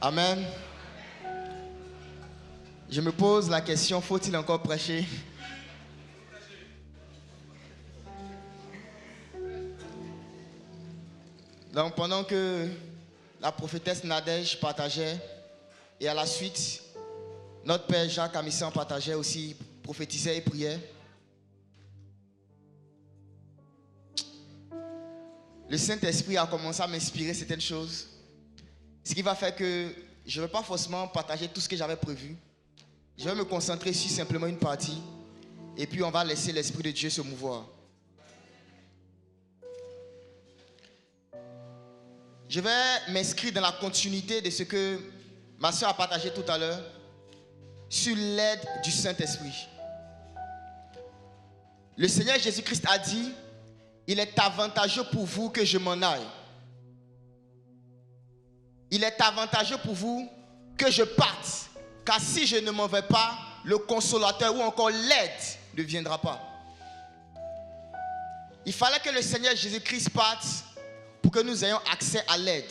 Amen. Je me pose la question, faut-il encore prêcher? Donc pendant que la prophétesse Nadège partageait, et à la suite, notre père Jacques Amissan partageait aussi, prophétisait et priait, le Saint-Esprit a commencé à m'inspirer certaines choses. Ce qui va faire que je ne vais pas forcément partager tout ce que j'avais prévu. Je vais me concentrer sur simplement une partie. Et puis on va laisser l'Esprit de Dieu se mouvoir. Je vais m'inscrire dans la continuité de ce que ma soeur a partagé tout à l'heure sur l'aide du Saint-Esprit. Le Seigneur Jésus-Christ a dit: il est avantageux pour vous que je m'en aille. Il est avantageux pour vous que je parte. Car si je ne m'en vais pas, le consolateur ou encore l'aide ne viendra pas. Il fallait que le Seigneur Jésus-Christ parte pour que nous ayons accès à l'aide,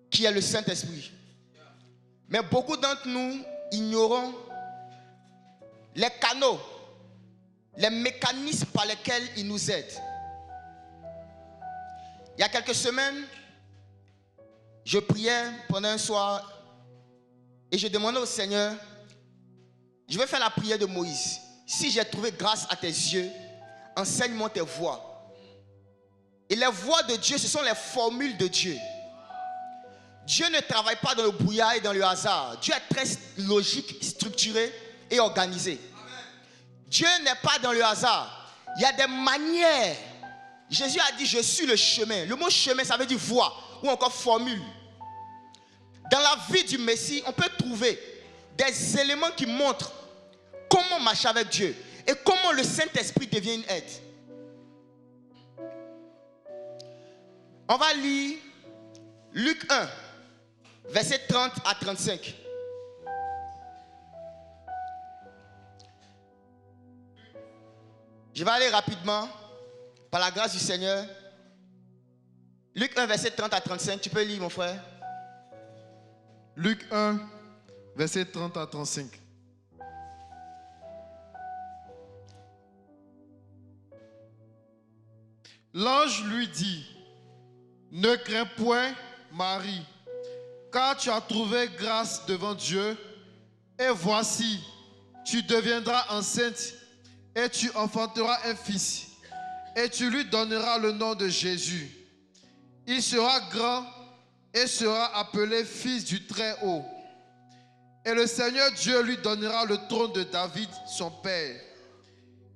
qui est le Saint-Esprit. Mais beaucoup d'entre nous ignorons les canaux, les mécanismes par lesquels il nous aide. Il y a quelques semaines, je priais pendant un soir et je demandais au Seigneur, je vais faire la prière de Moïse. Si j'ai trouvé grâce à tes yeux, enseigne-moi tes voies. Et les voies de Dieu, ce sont les formules de Dieu. Dieu ne travaille pas dans le brouillard et dans le hasard. Dieu est très logique, structuré et organisé. Dieu n'est pas dans le hasard. Il y a des manières. Jésus a dit: je suis le chemin. Le mot chemin, ça veut dire voie ou encore formule. Dans la vie du Messie, on peut trouver des éléments qui montrent comment marcher avec Dieu et comment le Saint-Esprit devient une aide. On va lire Luc 1, versets 30 à 35. Je vais aller rapidement, par la grâce du Seigneur. Luc 1, verset 30 à 35. Tu peux lire, mon frère? Luc 1, verset 30 à 35. L'ange lui dit: ne crains point, Marie, car tu as trouvé grâce devant Dieu, et voici, tu deviendras enceinte, et tu enfanteras un fils, et tu lui donneras le nom de Jésus. Il sera grand et sera appelé fils du Très-Haut. Et le Seigneur Dieu lui donnera le trône de David, son père.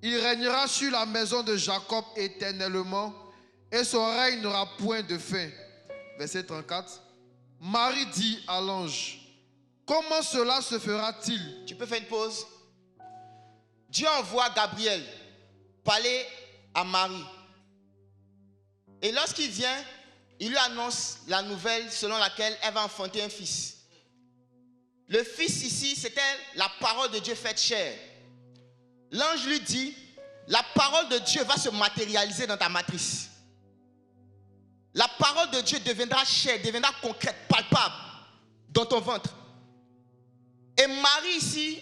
Il régnera sur la maison de Jacob éternellement, et son règne n'aura point de fin. Verset 34. Marie dit à l'ange: comment cela se fera-t-il? Tu peux faire une pause? Dieu envoie Gabriel parler à Marie. Et lorsqu'il vient, il lui annonce la nouvelle selon laquelle elle va enfanter un fils. Le fils ici, c'était la parole de Dieu faite chair. L'ange lui dit: la parole de Dieu va se matérialiser dans ta matrice. La parole de Dieu deviendra chair, deviendra concrète, palpable dans ton ventre. Et Marie ici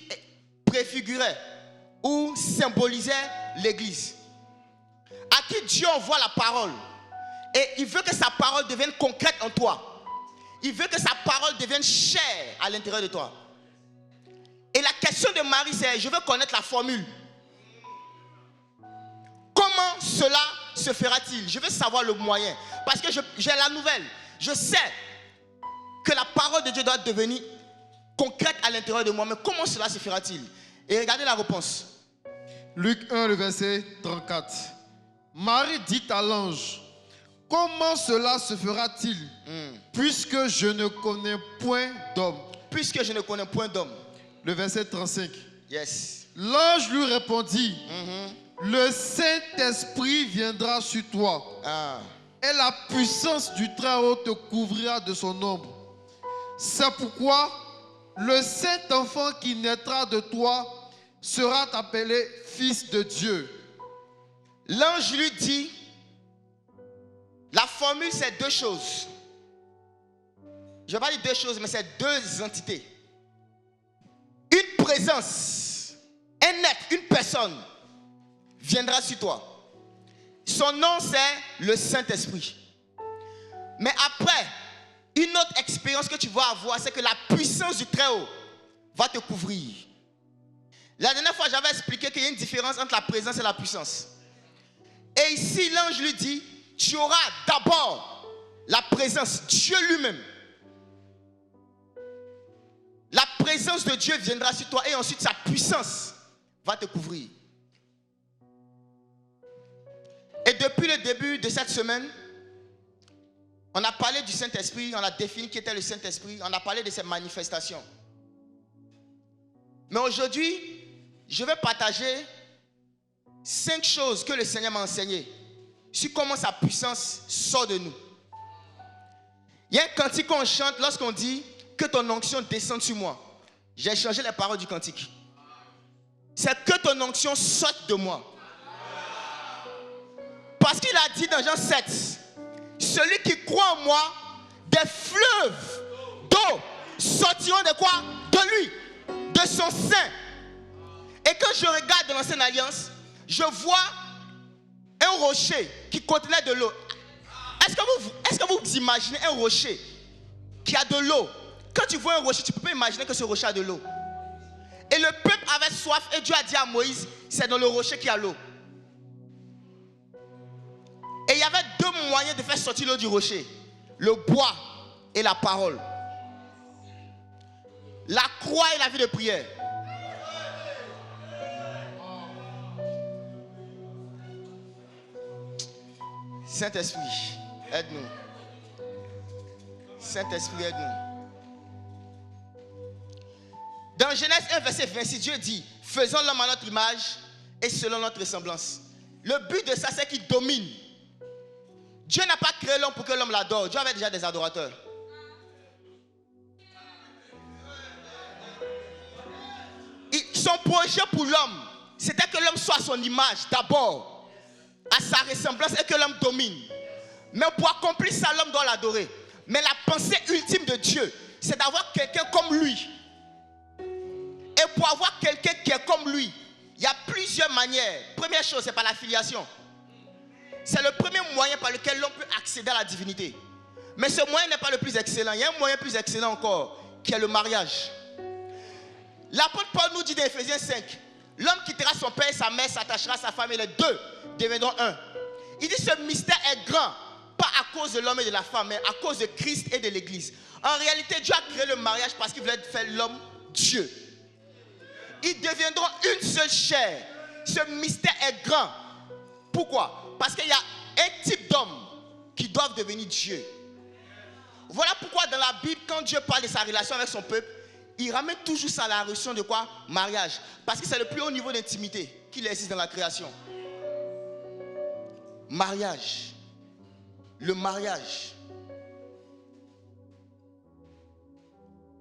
préfigurait ou symbolisait l'Église, à qui Dieu envoie la parole. Et il veut que sa parole devienne concrète en toi. Il veut que sa parole devienne chair à l'intérieur de toi. Et la question de Marie, c'est: je veux connaître la formule. Comment cela se fera-t-il? Je veux savoir le moyen. Parce que j'ai la nouvelle. Je sais que la parole de Dieu doit devenir concrète à l'intérieur de moi. Mais comment cela se fera-t-il? Et regardez la réponse. Luc 1, le verset 34. Marie dit à l'ange: comment cela se fera-t-il, puisque je ne connais point d'homme? Puisque je ne connais point d'homme. Le verset 35. Yes. L'ange lui répondit: le Saint-Esprit viendra sur toi, et la puissance du Très-Haut te couvrira de son ombre. C'est pourquoi le Saint-Enfant qui naîtra de toi sera appelé Fils de Dieu. L'ange lui dit, la formule c'est deux choses. je vais pas dire deux choses, mais c'est deux entités. Une présence, un être, une personne viendra sur toi. Son nom, c'est le Saint-Esprit. Mais après, une autre expérience que tu vas avoir, c'est que la puissance du Très-Haut va te couvrir. La dernière fois, j'avais expliqué qu'il y a une différence entre la présence et la puissance. Et ici, l'ange lui dit, tu auras d'abord la présence, Dieu lui-même. La présence de Dieu viendra sur toi et ensuite sa puissance va te couvrir. Et depuis le début de cette semaine, on a parlé du Saint-Esprit, on a défini qui était le Saint-Esprit, on a parlé de ses manifestations. Mais aujourd'hui, je vais partager 5 choses que le Seigneur m'a enseignées sur comment sa puissance sort de nous. Il y a un cantique qu'on chante lorsqu'on dit que ton onction descende sur moi. J'ai changé les paroles du cantique. C'est que ton onction sorte de moi. Parce qu'il a dit dans Jean 7, celui qui croit en moi, des fleuves d'eau sortiront de quoi? De lui, de son sein. Et quand je regarde dans l'ancienne alliance, je vois un rocher qui contenait de l'eau. Est-ce que vous imaginez un rocher qui a de l'eau? Quand tu vois un rocher, tu ne peux pas imaginer que ce rocher a de l'eau. Et le peuple avait soif et Dieu a dit à Moïse, c'est dans le rocher qu'il y a l'eau. Et il y avait 2 moyens de faire sortir l'eau du rocher. Le bois et la parole. La croix et la vie de prière. Saint-Esprit, aide-nous. Saint-Esprit, aide-nous. Dans Genèse 1, verset 26, Dieu dit, faisons l'homme à notre image et selon notre ressemblance. Le but de ça, c'est qu'il domine. Dieu n'a pas créé l'homme pour que l'homme l'adore. Dieu avait déjà des adorateurs. Son projet pour l'homme, c'était que l'homme soit à son image d'abord, à sa ressemblance et que l'homme domine. Mais pour accomplir ça, l'homme doit l'adorer. Mais la pensée ultime de Dieu, c'est d'avoir quelqu'un comme lui. Et pour avoir quelqu'un qui est comme lui, il y a plusieurs manières. Première chose, c'est par la filiation. C'est le premier moyen par lequel l'homme peut accéder à la divinité. Mais ce moyen n'est pas le plus excellent. Il y a un moyen plus excellent encore, qui est le mariage. L'apôtre Paul nous dit dans Éphésiens 5, l'homme quittera son père et sa mère, s'attachera à sa femme et les deux deviendront un. Il dit ce mystère est grand, pas à cause de l'homme et de la femme, mais à cause de Christ et de l'église. En réalité, Dieu a créé le mariage parce qu'il voulait faire l'homme Dieu. Ils deviendront une seule chair. Ce mystère est grand. Pourquoi? Parce qu'il y a un type d'homme qui doivent devenir Dieu. Voilà pourquoi dans la Bible, quand Dieu parle de sa relation avec son peuple, il ramène toujours ça à la relation de quoi? Mariage. Parce que c'est le plus haut niveau d'intimité qu'il existe dans la création. Mariage. Le mariage.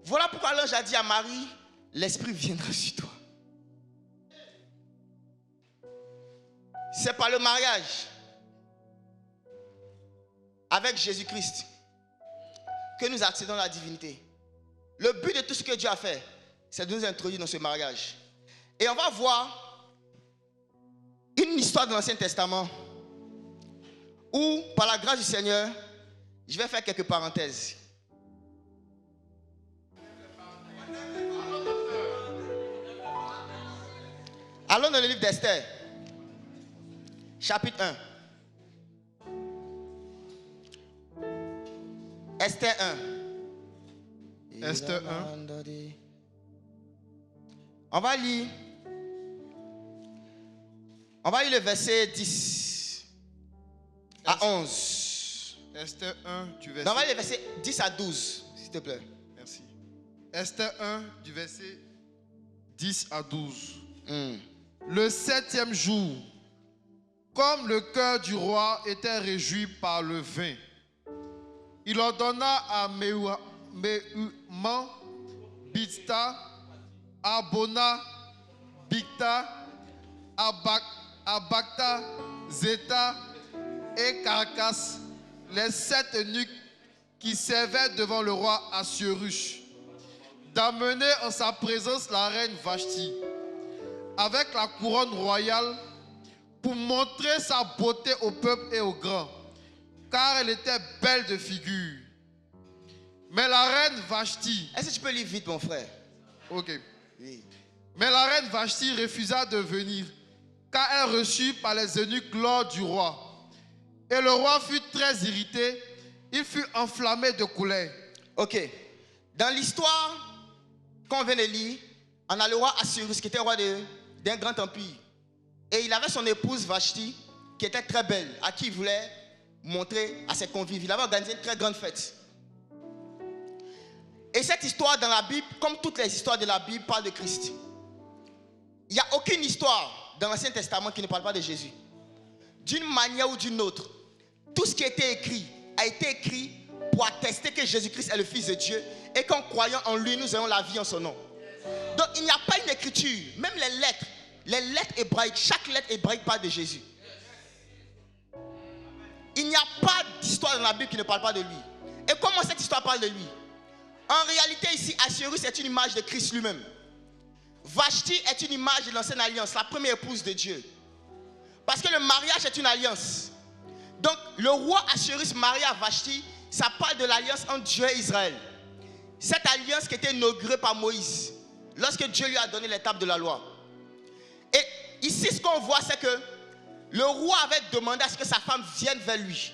Voilà pourquoi l'ange a dit à Marie, l'Esprit viendra sur toi. C'est par le mariage avec Jésus-Christ que nous accédons à la divinité. Le but de tout ce que Dieu a fait, c'est de nous introduire dans ce mariage. Et on va voir une histoire de l'Ancien Testament où, par la grâce du Seigneur, je vais faire quelques parenthèses. Allons dans le livre d'Esther, chapitre 1. Esther 1. Esther 1. On va lire le verset 10 à 11. Esther 1 du verset... Non, on va lire le verset 10 à 12, s'il te plaît. Merci. Esther 1 du verset 10 à 12. Le 7e jour, comme le cœur du roi était réjoui par le vin, il ordonna à Mehuman, Biztha, Abona, Bigta, Abagta, Zeta et Carcas, les 7 eunuques qui servait devant le roi Assuérus, d'amener en sa présence la reine Vashti, avec la couronne royale, pour montrer sa beauté au peuple et aux grands, car elle était belle de figure. Mais la reine Vashti... Est-ce que tu peux lire vite, mon frère? Ok. Oui. Mais la reine Vashti refusa de venir, car elle reçut par les eunuques l'ordre du roi. Et le roi fut très irrité, il fut enflammé de colère. Ok. Dans l'histoire qu'on vient de lire, on a le roi Assuérus qui était roi d'un grand empire. Et il avait son épouse Vashti qui était très belle, à qui il voulait montrer à ses convives. Il avait organisé une très grande fête. Et cette histoire dans la Bible, comme toutes les histoires de la Bible, parle de Christ. Il n'y a aucune histoire dans l'Ancien Testament qui ne parle pas de Jésus. D'une manière ou d'une autre, tout ce qui a été écrit pour attester que Jésus-Christ est le Fils de Dieu et qu'en croyant en lui, nous ayons la vie en son nom. Donc il n'y a pas une écriture, même les lettres hébraïques, chaque lettre hébraïque parle de Jésus. Il n'y a pas d'histoire dans la Bible qui ne parle pas de lui. Et comment cette histoire parle de lui? En réalité ici, Assuérus est une image de Christ lui-même. Vashti est une image de l'ancienne alliance, la première épouse de Dieu. Parce que le mariage est une alliance. Donc le roi Assuérus marié à Vashti, ça parle de l'alliance entre Dieu et Israël. Cette alliance qui était inaugurée par Moïse, lorsque Dieu lui a donné les tables de la loi. Et ici ce qu'on voit, c'est que le roi avait demandé à ce que sa femme vienne vers lui.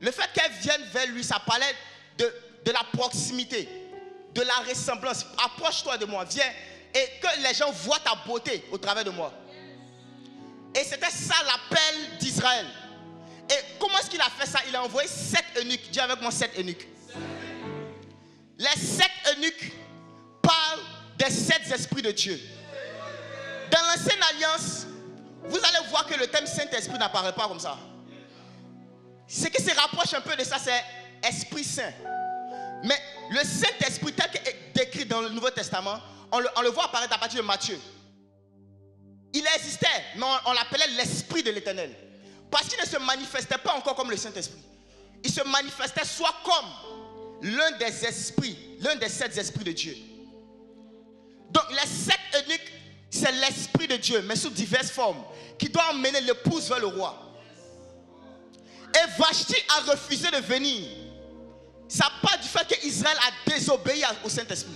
Le fait qu'elle vienne vers lui, ça parlait de la proximité, de la ressemblance. Approche-toi de moi, viens, et que les gens voient ta beauté au travers de moi. Et c'était ça l'appel d'Israël. Et comment est-ce qu'il a fait ça? Il a envoyé 7 eunuques. Dis avec moi 7 eunuques. Les 7 eunuques parlent des 7 esprits de Dieu. Dans l'ancienne alliance, vous allez voir que le thème Saint-Esprit n'apparaît pas comme ça. Ce qui se rapproche un peu de ça, c'est Esprit Saint. Mais le Saint-Esprit tel qu'il est décrit dans le Nouveau Testament, on le voit apparaître à partir de Matthieu. Il existait, mais on l'appelait l'Esprit de l'Éternel. Parce qu'il ne se manifestait pas encore comme le Saint-Esprit. Il se manifestait soit comme l'un des esprits, l'un des 7 esprits de Dieu. Donc les 7 eunuques, c'est l'Esprit de Dieu, mais sous diverses formes, qui doit emmener l'épouse vers le roi. Et Vashti a refusé de venir. Ça part du fait qu'Israël a désobéi au Saint-Esprit.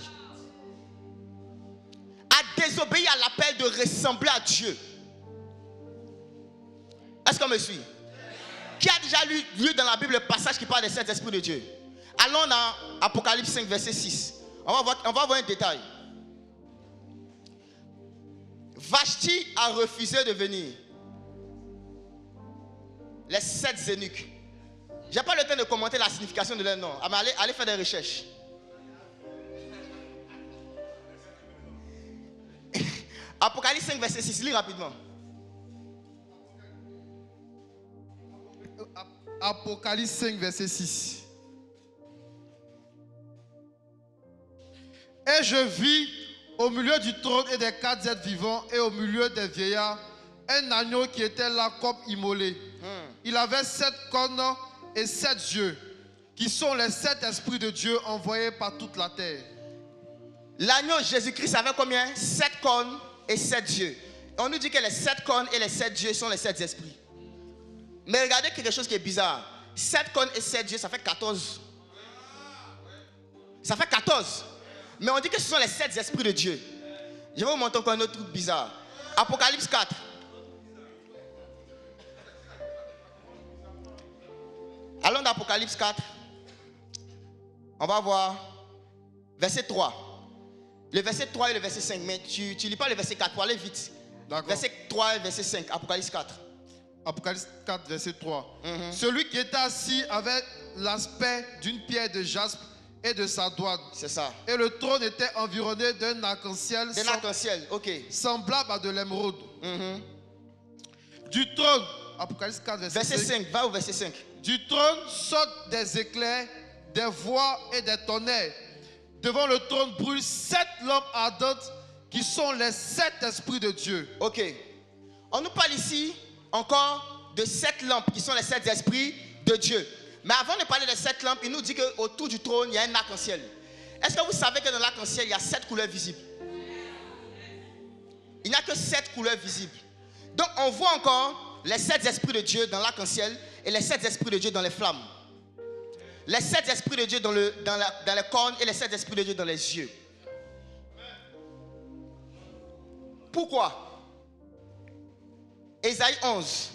A désobéi à l'appel de ressembler à Dieu. Est-ce qu'on me suit? Qui a déjà lu dans la Bible le passage qui parle des 7 esprits de Dieu? Allons dans Apocalypse 5, verset 6. On va voir un détail. Vashti a refusé de venir. Les 7 eunuques. Je n'ai pas le temps de commenter la signification de leur nom. Mais allez faire des recherches. Apocalypse 5, verset 6. Lis rapidement. Apocalypse 5, verset 6. Et je vis au milieu du trône et des 4 êtres vivants et au milieu des vieillards un agneau qui était là comme immolé. Il avait 7 cornes et 7 yeux, qui sont les 7 esprits de Dieu envoyés par toute la terre. L'agneau Jésus-Christ avait combien? 7 cornes et 7 yeux. On nous dit que les 7 cornes et les 7 yeux sont les 7 esprits. Mais regardez quelque chose qui est bizarre. 7 cornes et 7 yeux, ça fait 14. Ça fait 14. Mais on dit que ce sont les 7 esprits de Dieu. Je vais vous montrer encore un autre truc bizarre. Apocalypse 4. Allons dans Apocalypse 4. On va voir verset 3. Le verset 3 et le verset 5. Mais tu ne lis pas le verset 4 pour aller vite. D'accord. Verset 3 et verset 5. Apocalypse 4. Apocalypse 4, verset 3. Celui qui était assis avait l'aspect d'une pierre de jaspe et de sardoine. C'est ça. Et le trône était environné d'un arc-en-ciel, Ok. semblable à de l'émeraude. Du trône, Apocalypse 4, verset 5. Va au verset 5. Du trône sortent des éclairs, des voix et des tonnerres. Devant le trône brûlent 7 lampes ardentes qui sont les 7 esprits de Dieu. Ok. On nous parle ici encore de 7 lampes qui sont les 7 esprits de Dieu. Mais avant de parler des 7 lampes, il nous dit qu'autour du trône, il y a un arc-en-ciel. Est-ce que vous savez que dans l'arc-en-ciel, il y a 7 couleurs visibles? Il n'y a que 7 couleurs visibles. Donc on voit encore les 7 esprits de Dieu dans l'arc-en-ciel et les 7 esprits de Dieu dans les flammes. Les 7 esprits de Dieu dans les cornes et les 7 esprits de Dieu dans les yeux. Pourquoi? Ésaïe 11.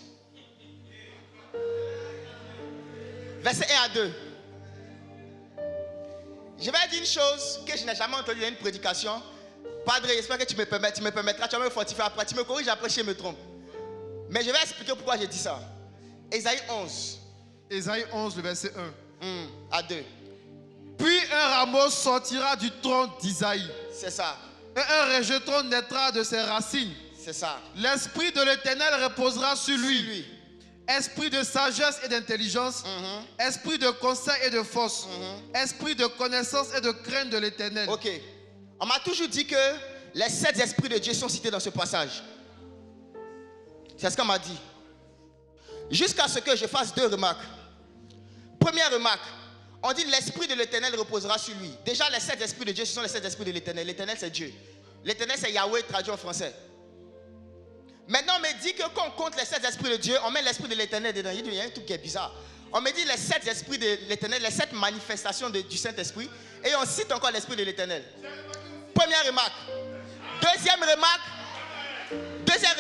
Verset 1 à 2. Je vais dire une chose que je n'ai jamais entendue dans une prédication. Padre, j'espère que tu me permettras, tu vas me fortifier après, tu me corriges après si je me trompe. Mais je vais expliquer pourquoi j'ai dit ça. Ésaïe 11. Ésaïe 11, le verset 1. À 2. Puis un rameau sortira du tronc d'Isaïe. C'est ça. Et un rejeton naîtra de ses racines. C'est ça. L'esprit de l'Éternel reposera sur lui. Esprit de sagesse et d'intelligence. Esprit de conseil et de force. Esprit de connaissance et de crainte de l'Éternel. Ok. On m'a toujours dit que les 7 esprits de Dieu sont cités dans ce passage. C'est ce qu'on m'a dit. Jusqu'à ce que je fasse 2 remarques. Première remarque, on dit l'esprit de l'Éternel reposera sur lui. Déjà, les 7 esprits de Dieu, ce sont les 7 esprits de l'Éternel. L'Éternel, c'est Dieu. L'Éternel, c'est Yahweh, traduit en français. Maintenant, on me dit que quand on compte les 7 esprits de Dieu, on met l'esprit de l'Éternel dedans. Il y a un truc qui est bizarre. On me dit les 7 esprits de l'Éternel, les 7 manifestations du Saint-Esprit, et on cite encore l'esprit de l'Éternel. Première remarque. Deuxième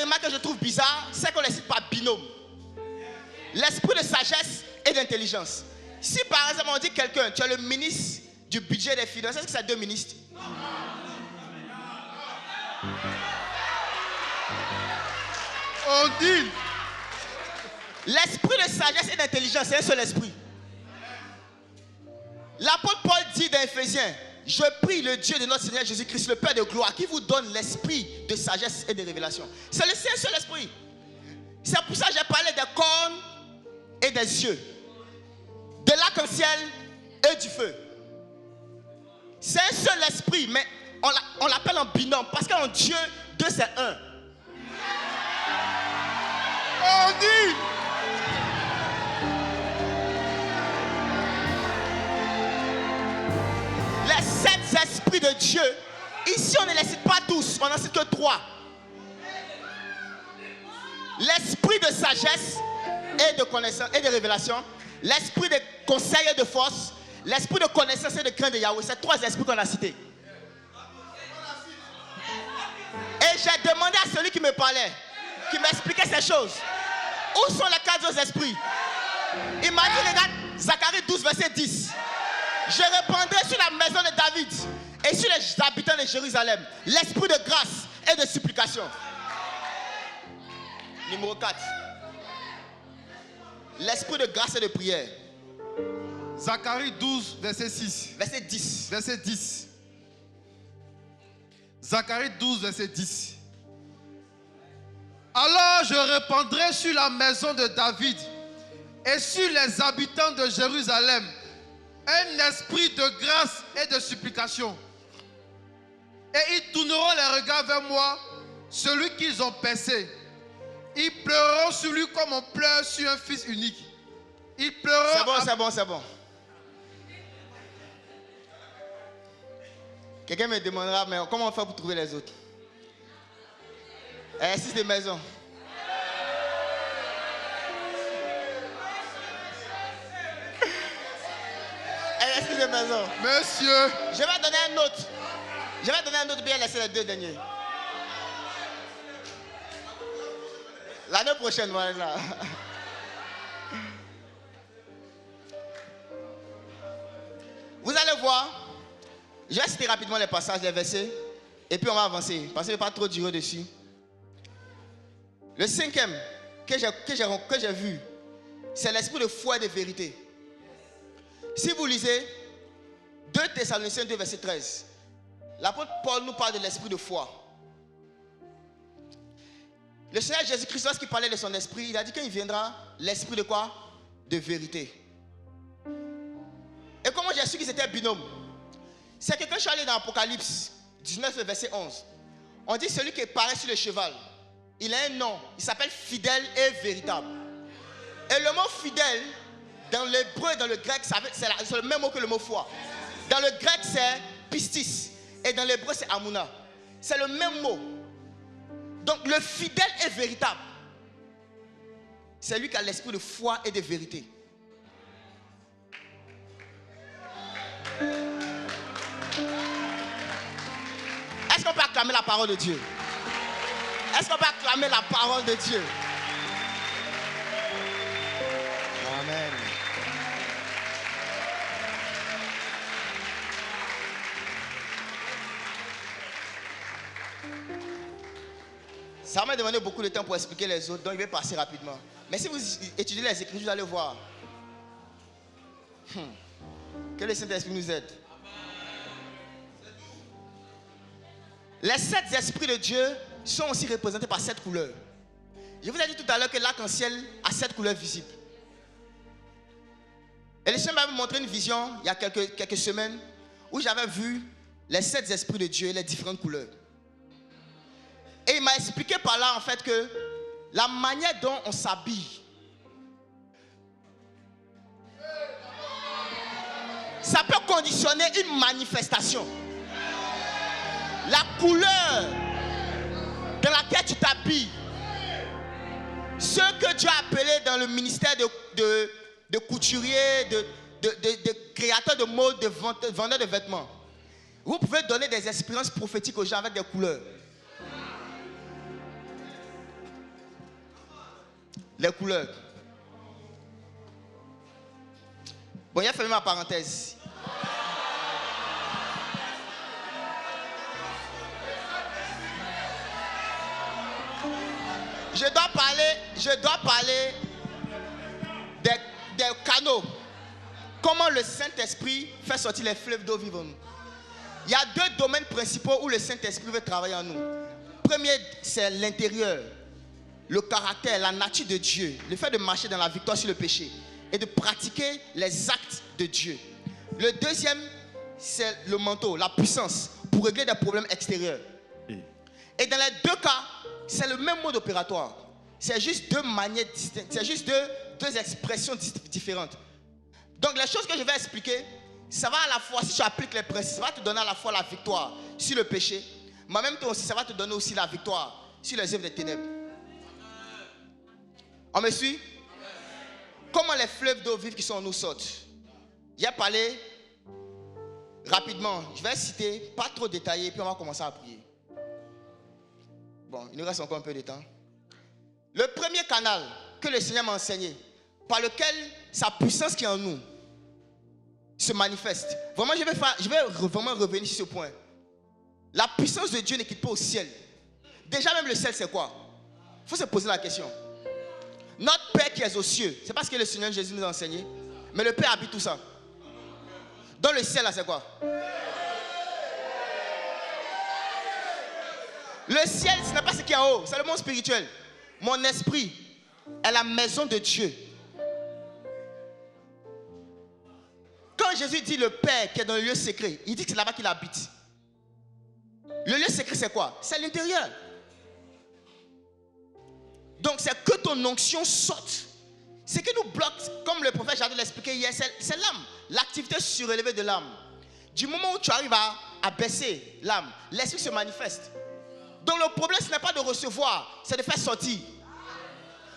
remarque que je trouve bizarre, c'est qu'on ne les cite pas binôme. L'esprit de sagesse et d'intelligence. Si par exemple on dit quelqu'un, tu es le ministre du budget des finances, est-ce que c'est 2 ministres? On dit l'esprit de sagesse et d'intelligence, c'est un seul esprit. L'apôtre Paul dit dans Éphésiens, je prie le Dieu de notre Seigneur Jésus-Christ, le Père de gloire, qui vous donne l'esprit de sagesse et de révélation. C'est un seul esprit. C'est pour ça que j'ai parlé des cornes et des yeux, de l'arc-en-ciel et du feu. C'est un seul esprit, mais on l'appelle en binôme, parce qu'en Dieu, 2 c'est 1. On dit les 7 esprits de Dieu, ici on ne les cite pas tous, on n'en cite que 3. L'esprit de sagesse et de connaissance et de révélation, l'esprit de conseil et de force, l'esprit de connaissance et de crainte de Yahweh. C'est 3 esprits qu'on a cités. Et j'ai demandé à celui qui me parlait, qui m'expliquait ces choses, où sont les 4 autres esprits? Il m'a dit, regarde, Zacharie 12, verset 10. Je répandrai sur la maison de David et sur les habitants de Jérusalem l'esprit de grâce et de supplication. Numéro 4. L'esprit de grâce et de prière. Zacharie 12, verset 6. Verset 10. Verset 10. Zacharie 12, verset 10. Alors je répandrai sur la maison de David et sur les habitants de Jérusalem un esprit de grâce et de supplication. Et ils tourneront les regards vers moi, celui qu'ils ont percé. Ils pleureront sur lui comme on pleure sur un fils unique. Ils pleureront. C'est bon. Quelqu'un me demandera, mais comment on fait pour trouver les autres? Exercice de maison. Exercice de maison. Monsieur. Je vais donner un autre. Bien laisser les 2 derniers. L'année prochaine, voilà. Vous allez voir. Je vais citer rapidement les passages, les versets. Et puis on va avancer. Parce que je ne vais pas trop durer dessus. Le 5e que j'ai vu, c'est l'esprit de foi et de vérité. Si vous lisez 2 Thessaloniciens 2, verset 13, l'apôtre Paul nous parle de l'esprit de foi. Le Seigneur Jésus-Christ, lorsqu'il parlait de son esprit, il a dit qu'il viendra l'esprit de quoi? De vérité. Et comment j'ai su qu'ils étaient binômes? C'est que quand je suis allé dans Apocalypse 19, verset 11, on dit celui qui paraît sur le cheval, il a un nom, il s'appelle fidèle et véritable. Et le mot fidèle Dans l'hébreu et dans le grec, c'est le même mot que le mot foi. Dans le grec, c'est pistis. Et dans l'hébreu, c'est amuna. C'est le même mot. Donc le fidèle est véritable. C'est lui qui a l'esprit de foi et de vérité. Est-ce qu'on peut acclamer la parole de Dieu? Est-ce qu'on peut acclamer la parole de Dieu? Amen. Ça m'a demandé beaucoup de temps pour expliquer les autres, donc je vais passer rapidement. Mais si vous étudiez les Écritures, vous allez voir que le Saint-Esprit nous aide. Les 7 esprits de Dieu sont aussi représentés par 7 couleurs. Je vous ai dit tout à l'heure que l'arc-en-ciel a 7 couleurs visibles. Et le Seigneur m'a montré une vision il y a quelques semaines où j'avais vu les 7 esprits de Dieu et les différentes couleurs. Et il m'a expliqué par là en fait que la manière dont on s'habille, ça peut conditionner une manifestation. La couleur dans laquelle tu t'habilles, ce que Dieu a appelé dans le ministère de couturier, de créateur de mode, de vendeur de vêtements. Vous pouvez donner des expériences prophétiques aux gens avec des couleurs. Les couleurs. Bon, il a fermé ma parenthèse. Je dois parler des canaux. Comment le Saint-Esprit fait sortir les fleuves d'eau vive en nous. Il y a 2 domaines principaux où le Saint-Esprit veut travailler en nous. Premier, c'est l'intérieur, le caractère, la nature de Dieu, le fait de marcher dans la victoire sur le péché et de pratiquer les actes de Dieu. Le deuxième, c'est le manteau, la puissance pour régler des problèmes extérieurs. Et dans les 2 cas, c'est le même mode opératoire. C'est juste 2 manières distinctes. C'est juste deux expressions différentes. Donc les choses que je vais expliquer, ça va à la fois, si tu appliques les principes, ça va te donner à la fois la victoire sur le péché, mais en même temps aussi, ça va te donner aussi la victoire sur les œuvres des ténèbres. On me suit? Comment les fleuves d'eau vive qui sont en nous sortent? J'ai parlé rapidement. Je vais citer, pas trop détaillé, puis on va commencer à prier. Bon, il nous reste encore un peu de temps. Le premier canal que le Seigneur m'a enseigné, par lequel sa puissance qui est en nous se manifeste. Vraiment, je vais vraiment revenir sur ce point. La puissance de Dieu ne quitte pas au ciel. Déjà même le ciel, c'est quoi? Il faut se poser la question. Notre Père qui est aux cieux, c'est pas ce que le Seigneur Jésus nous a enseigné, mais le Père habite tout ça. Dans le ciel, là, c'est quoi? Le ciel, ce n'est pas ce qui est en haut, c'est le monde spirituel. Mon esprit est la maison de Dieu. Quand Jésus dit le Père qui est dans le lieu secret, il dit que c'est là-bas qu'il habite. Le lieu secret, c'est quoi? C'est l'intérieur. Donc, c'est que ton onction sorte. Ce qui nous bloque, comme le prophète Jadot l'expliquait hier, c'est l'âme. L'activité surélevée de l'âme. Du moment où tu arrives à baisser l'âme, l'esprit se manifeste. Donc, le problème, ce n'est pas de recevoir, c'est de faire sortir.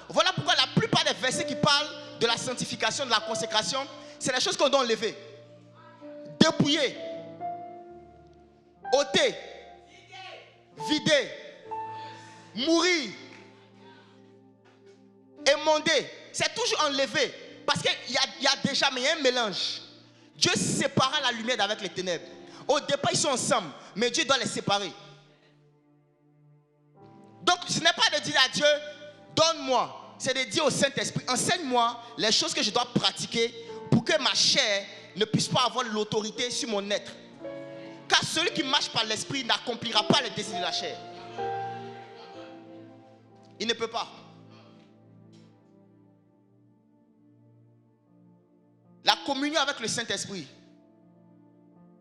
Voilà pourquoi la plupart des versets qui parlent de la sanctification, de la consécration, c'est les choses qu'on doit enlever. Dépouiller. Ôter. Vider. Mourir. Émonder. C'est toujours enlevé. Parce qu'il y a déjà, mais il y a un mélange. Dieu sépara la lumière d'avec les ténèbres. Au départ, ils sont ensemble, mais Dieu doit les séparer. Donc, ce n'est pas de dire à Dieu, donne-moi. C'est de dire au Saint-Esprit, enseigne-moi les choses que je dois pratiquer pour que ma chair ne puisse pas avoir l'autorité sur mon être. Car celui qui marche par l'Esprit n'accomplira pas les désirs de la chair. Il ne peut pas. La communion avec le Saint-Esprit,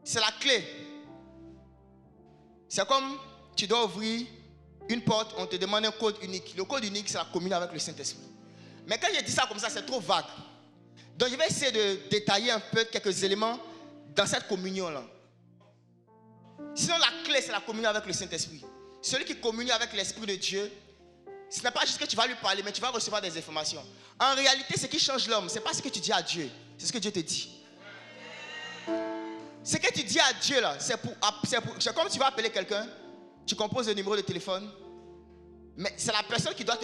c'est la clé. C'est comme tu dois ouvrir une porte, on te demande un code unique. Le code unique, c'est la communion avec le Saint-Esprit. Mais quand je dis ça comme ça, c'est trop vague. Donc je vais essayer de détailler un peu quelques éléments dans cette communion-là. Sinon la clé c'est la communion avec le Saint-Esprit. Celui qui communie avec l'Esprit de Dieu, ce n'est pas juste que tu vas lui parler, mais tu vas recevoir des informations. En réalité, ce qui change l'homme, ce n'est pas ce que tu dis à Dieu, c'est ce que Dieu te dit. Ce que tu dis à Dieu là, c'est comme tu vas appeler quelqu'un, tu composes le numéro de téléphone, mais c'est la personne qui doit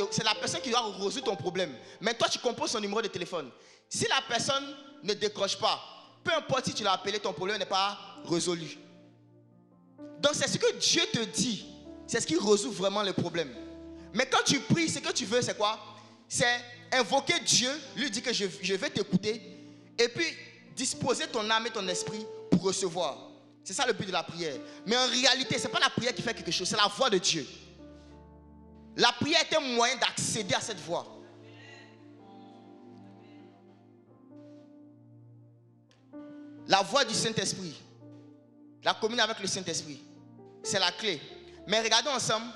résoudre ton problème. Mais toi, tu composes son numéro de téléphone. Si la personne ne décroche pas, peu importe si tu l'as appelé, ton problème n'est pas résolu. Donc c'est ce que Dieu te dit, c'est ce qui résout vraiment le problème. Mais quand tu pries, ce que tu veux, c'est quoi? C'est invoquer Dieu, lui dire que je vais t'écouter, et puis disposer ton âme et ton esprit pour recevoir. C'est ça le but de la prière. Mais en réalité, ce n'est pas la prière qui fait quelque chose, c'est la voix de Dieu. La prière est un moyen d'accéder à cette voix. La voix du Saint-Esprit, la communion avec le Saint-Esprit, c'est la clé. Mais regardons ensemble.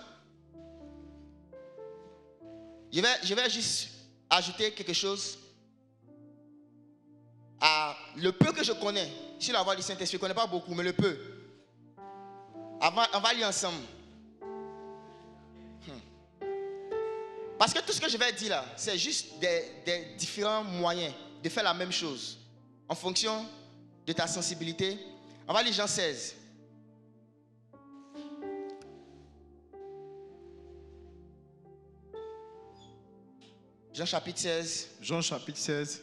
Je vais juste ajouter quelque chose à le peu que je connais sur la voix du Saint-Esprit. Je ne connais pas beaucoup, mais le peu. On va lire ensemble. Parce que tout ce que je vais dire là, c'est juste des différents moyens de faire la même chose. En fonction de ta sensibilité. On va lire Jean 16. Jean chapitre 16. Jean chapitre 16.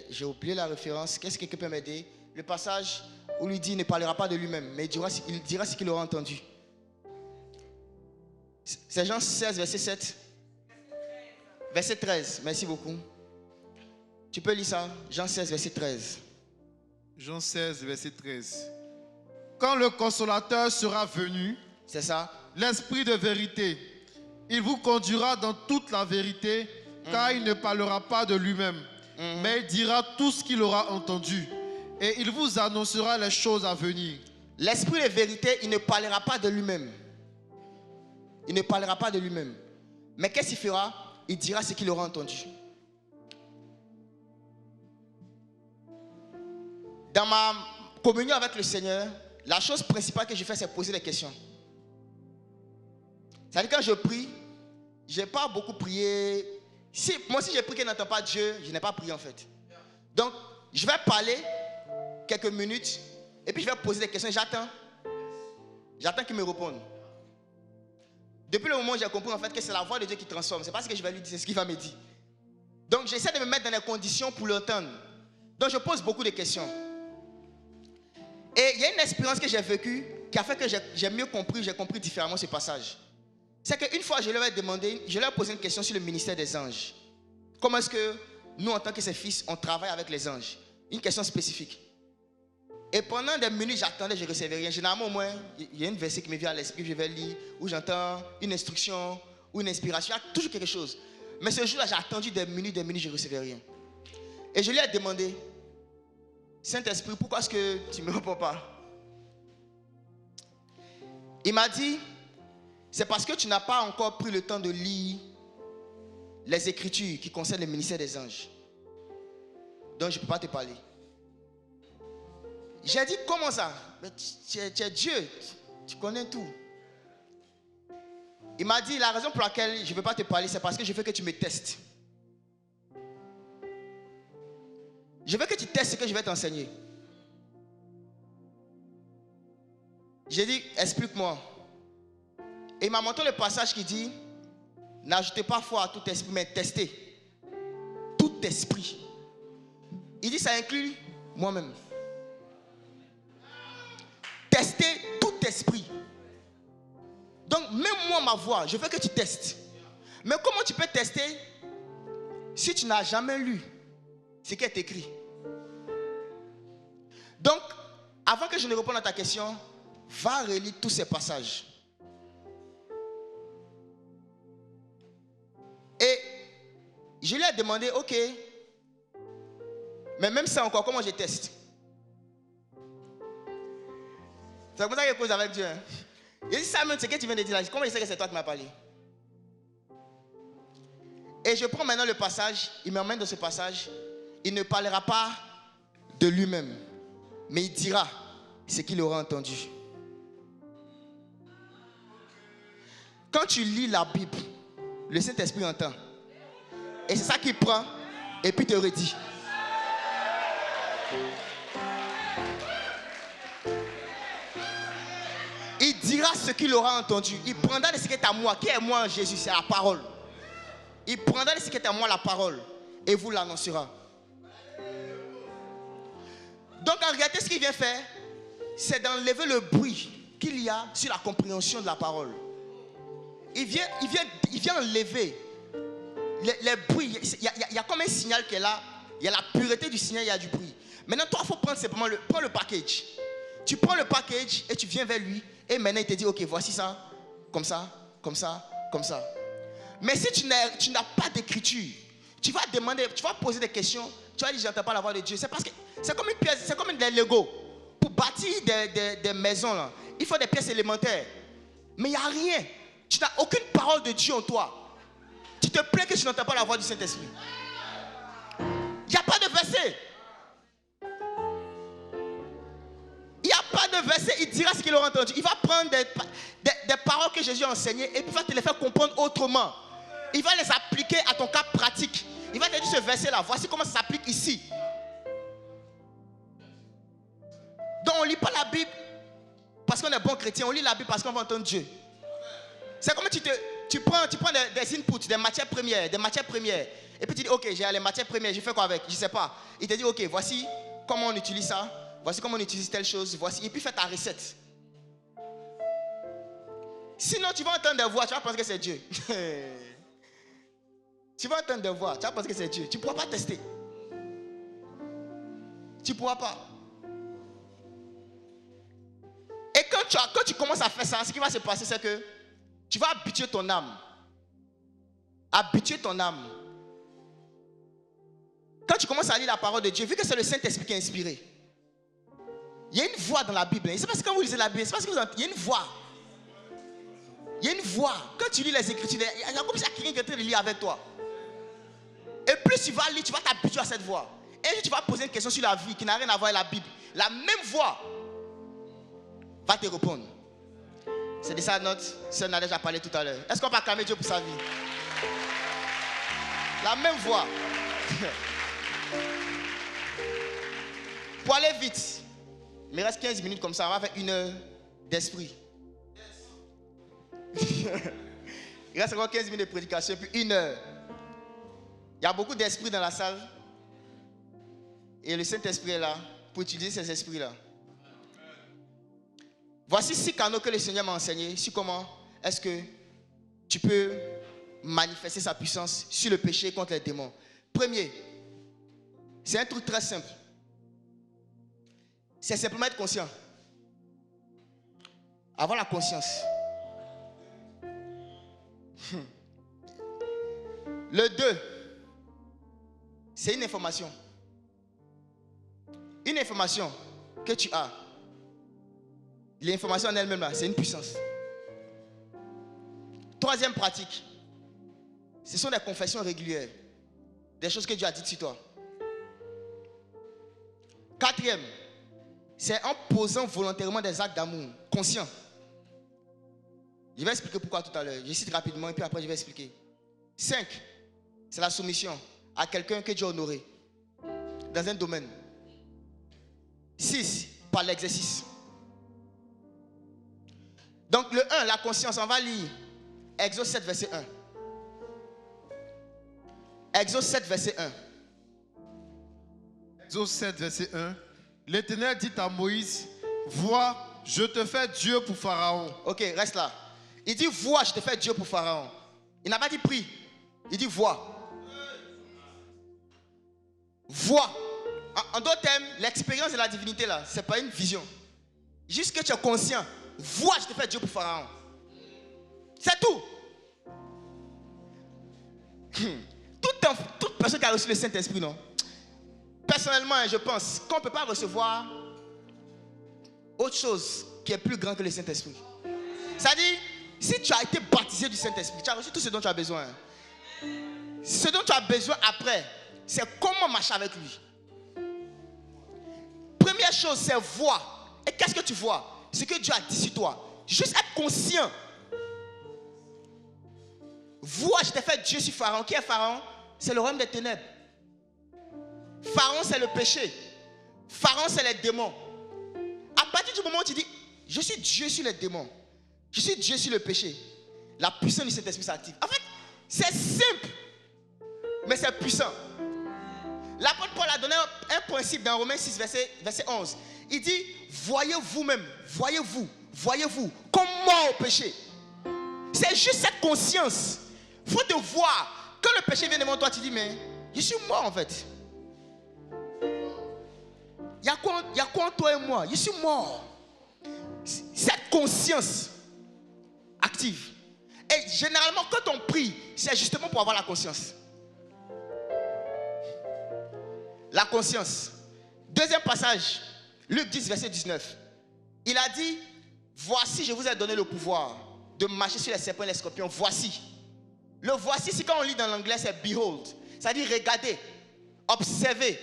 J'ai oublié la référence. Qu'est-ce que quelqu'un peut m'aider? Le passage où il dit il ne parlera pas de lui-même, mais il dira ce qu'il aura entendu. C'est Jean 16, verset 7. Verset 13. Merci beaucoup. Tu peux lire ça? Jean 16, verset 13. Jean 16, verset 13. Quand le consolateur sera venu, c'est ça, l'Esprit de vérité, il vous conduira dans toute la vérité, car il ne parlera pas de lui-même, mais il dira tout ce qu'il aura entendu, et il vous annoncera les choses à venir. L'Esprit de vérité, il ne parlera pas de lui-même. Il ne parlera pas de lui-même. Mais qu'est-ce qu'il fera? Il dira ce qu'il aura entendu. Dans ma communion avec le Seigneur, la chose principale que je fais, c'est poser des questions. C'est-à-dire quand je prie, je n'ai pas beaucoup prié. Si j'ai prié qu'il n'entend pas Dieu, je n'ai pas prié en fait. Donc, je vais parler quelques minutes et puis je vais poser des questions et j'attends. J'attends qu'il me réponde. Depuis le moment où j'ai compris en fait que c'est la voix de Dieu qui transforme, c'est pas ce que je vais lui dire, c'est ce qu'il va me dire. Donc, j'essaie de me mettre dans les conditions pour l'entendre. Donc, je pose beaucoup de questions. Et il y a une expérience que j'ai vécue qui a fait que j'ai mieux compris, j'ai compris différemment ce passage. C'est qu'une fois, je leur ai posé une question sur le ministère des anges. Comment est-ce que nous, en tant que ses fils, on travaille avec les anges? Une question spécifique. Et pendant des minutes, j'attendais, je ne recevais rien. Généralement, au moins, il y a une verset qui me vient à l'esprit, je vais lire, où j'entends une instruction ou une inspiration. Il y a toujours quelque chose. Mais ce jour-là, j'ai attendu des minutes, je ne recevais rien. Et je lui ai demandé, Saint-Esprit, pourquoi est-ce que tu ne me réponds pas? Il m'a dit, c'est parce que tu n'as pas encore pris le temps de lire les Écritures qui concernent le ministère des anges. Donc je ne peux pas te parler. J'ai dit, comment ça? Mais tu es Dieu, tu connais tout. Il m'a dit, la raison pour laquelle je ne veux pas te parler, c'est parce que je veux que tu me testes. Je veux que tu testes ce que je vais t'enseigner. J'ai dit, explique-moi. Et il m'a montré le passage qui dit, n'ajoutez pas foi à tout esprit, mais testez. Tout esprit. Il dit, ça inclut moi-même. Testez tout esprit. Donc, même moi, ma voix, je veux que tu testes. Mais comment tu peux tester si tu n'as jamais lu ce qui est écrit? Donc, avant que je ne réponde à ta question, va relire tous ces passages. Et je lui ai demandé, ok, mais même ça encore, comment je teste? C'est comme ça que je cause avec Dieu. Hein? Il dit, Samuel, ce que tu viens de dire là, comment il sait que c'est toi qui m'as parlé? Et je prends maintenant le passage, il m'emmène dans ce passage. Il ne parlera pas de lui-même, mais il dira ce qu'il aura entendu. Quand tu lis la Bible, le Saint-Esprit entend. Et c'est ça qu'il prend et puis te redit. Il dira ce qu'il aura entendu. Il prendra de ce qui est à moi. Qui est moi en Jésus? C'est la parole. Il prendra de ce qui est à moi la parole et vous l'annoncera. Donc en réalité, ce qu'il vient faire, c'est d'enlever le bruit qu'il y a sur la compréhension de la parole. Il vient enlever les bruits. Il y a comme un signal qui est là. Il y a la pureté du signal, il y a du bruit. Maintenant, toi, il faut prendre simplement le package. Tu prends le package et tu viens vers lui. Et maintenant, il te dit, ok, voici ça, comme ça, comme ça, comme ça. Mais si tu n'as pas d'écriture, tu vas demander, tu vas poser des questions. Tu vas dire, j'entends pas la voix de Dieu. C'est parce que c'est comme une pièce, c'est comme des Lego. Pour bâtir des maisons, là, il faut des pièces élémentaires. Mais il n'y a rien. Tu n'as aucune parole de Dieu en toi. Tu te plains que tu n'entends pas la voix du Saint-Esprit. Il n'y a pas de verset. Il n'y a pas de verset. Il dira ce qu'il aura entendu. Il va prendre des paroles que Jésus a enseignées et puis il va te les faire comprendre autrement. Il va les appliquer à ton cas pratique. Il va te dire ce verset-là. Voici comment ça s'applique ici. Donc on ne lit pas la Bible parce qu'on est bon chrétien. On lit la Bible parce qu'on va entendre Dieu. C'est comme tu prends des inputs, des matières premières. Et puis tu dis, ok, j'ai les matières premières, je fais quoi avec? Je ne sais pas. Il te dit, ok, voici comment on utilise ça. Voici comment on utilise telle chose. Voici. Et puis fais ta recette. Sinon, tu vas entendre des voix, tu vas penser que c'est Dieu. Tu vas entendre des voix, tu vas penser que c'est Dieu. Tu ne pourras pas tester. Tu ne pourras pas. Et quand tu commences à faire ça, ce qui va se passer, c'est que tu vas habituer ton âme. Habituer ton âme. Quand tu commences à lire la parole de Dieu, vu que c'est le Saint-Esprit qui est inspiré, il y a une voix dans la Bible. C'est parce que quand vous lisez la Bible, c'est parce que il y a une voix. Il y a une voix. Quand tu lis les Écritures, il y a comme si quelqu'un qui est en train de lire avec toi. Et plus tu vas lire, tu vas t'habituer à cette voix. Et tu vas poser une question sur la vie qui n'a rien à voir avec la Bible. La même voix va te répondre. C'est de ça notre sœur Nadège a parlé tout à l'heure. Est-ce qu'on peut acclamer Dieu pour sa vie? La même voix. Pour aller vite, il me reste 15 minutes comme ça, on va faire 1 heure d'esprit. Il reste encore 15 minutes de prédication, puis 1 heure. Il y a beaucoup d'esprits dans la salle. Et le Saint-Esprit est là pour utiliser ces esprits-là. Voici 6 canaux que le Seigneur m'a enseigné sur comment est-ce que tu peux manifester sa puissance sur le péché contre les démons. Premier, c'est un truc très simple. C'est simplement être conscient. Avoir la conscience. Le 2, c'est une information. Une information que tu as. L'information en elle-même, là, c'est une puissance. Troisième pratique, ce sont des confessions régulières. Des choses que Dieu a dites sur toi. Quatrième, c'est en posant volontairement des actes d'amour conscients. Je vais expliquer pourquoi tout à l'heure. Je cite rapidement et puis après je vais expliquer. 5, c'est la soumission à quelqu'un que Dieu a honoré dans un domaine. 6, par l'exercice. Donc le 1, la conscience, on va lire Exode 7, verset 1. Exode 7, verset 1. Exode 7, verset 1. L'Éternel dit à Moïse, vois, je te fais Dieu pour Pharaon. Ok, reste là. Il dit, vois, je te fais Dieu pour Pharaon. Il n'a pas dit prie. Il dit, vois. Vois. En d'autres termes, l'expérience de la divinité, là, ce n'est pas une vision. Juste que tu es conscient. Vois, je te fais Dieu pour Pharaon. C'est tout. Toute personne qui a reçu le Saint-Esprit, non? Personnellement, je pense qu'on ne peut pas recevoir autre chose qui est plus grand que le Saint-Esprit. C'est-à-dire, si tu as été baptisé du Saint-Esprit, tu as reçu tout ce dont tu as besoin. Ce dont tu as besoin après, c'est comment marcher avec lui. Première chose, c'est voir. Et qu'est-ce que tu vois? Ce que Dieu a dit sur toi. Juste être conscient. Vois, je t'ai fait Dieu sur Pharaon. Qui est Pharaon? C'est le royaume des ténèbres. Pharaon, c'est le péché. Pharaon, c'est les démons. À partir du moment où tu dis, je suis Dieu sur les démons, je suis Dieu sur le péché, la puissance du Saint-Esprit s'active. En fait, c'est simple, mais c'est puissant. L'apôtre Paul a donné un principe dans Romains 6, verset 11. Il dit, voyez vous-même, voyez-vous, comme mort au péché. C'est juste cette conscience. Il faut te voir. Quand le péché vient devant toi, tu dis, mais je suis mort en fait. Il y a quoi en toi et moi? Je suis mort. Cette conscience active. Et généralement, quand on prie, c'est justement pour avoir la conscience. La conscience. Deuxième passage, Luc 10, verset 19. Il a dit, voici, je vous ai donné le pouvoir de marcher sur les serpents et les scorpions. Voici. Le voici, c'est quand on lit dans l'anglais, c'est behold. C'est-à-dire regarder, observer.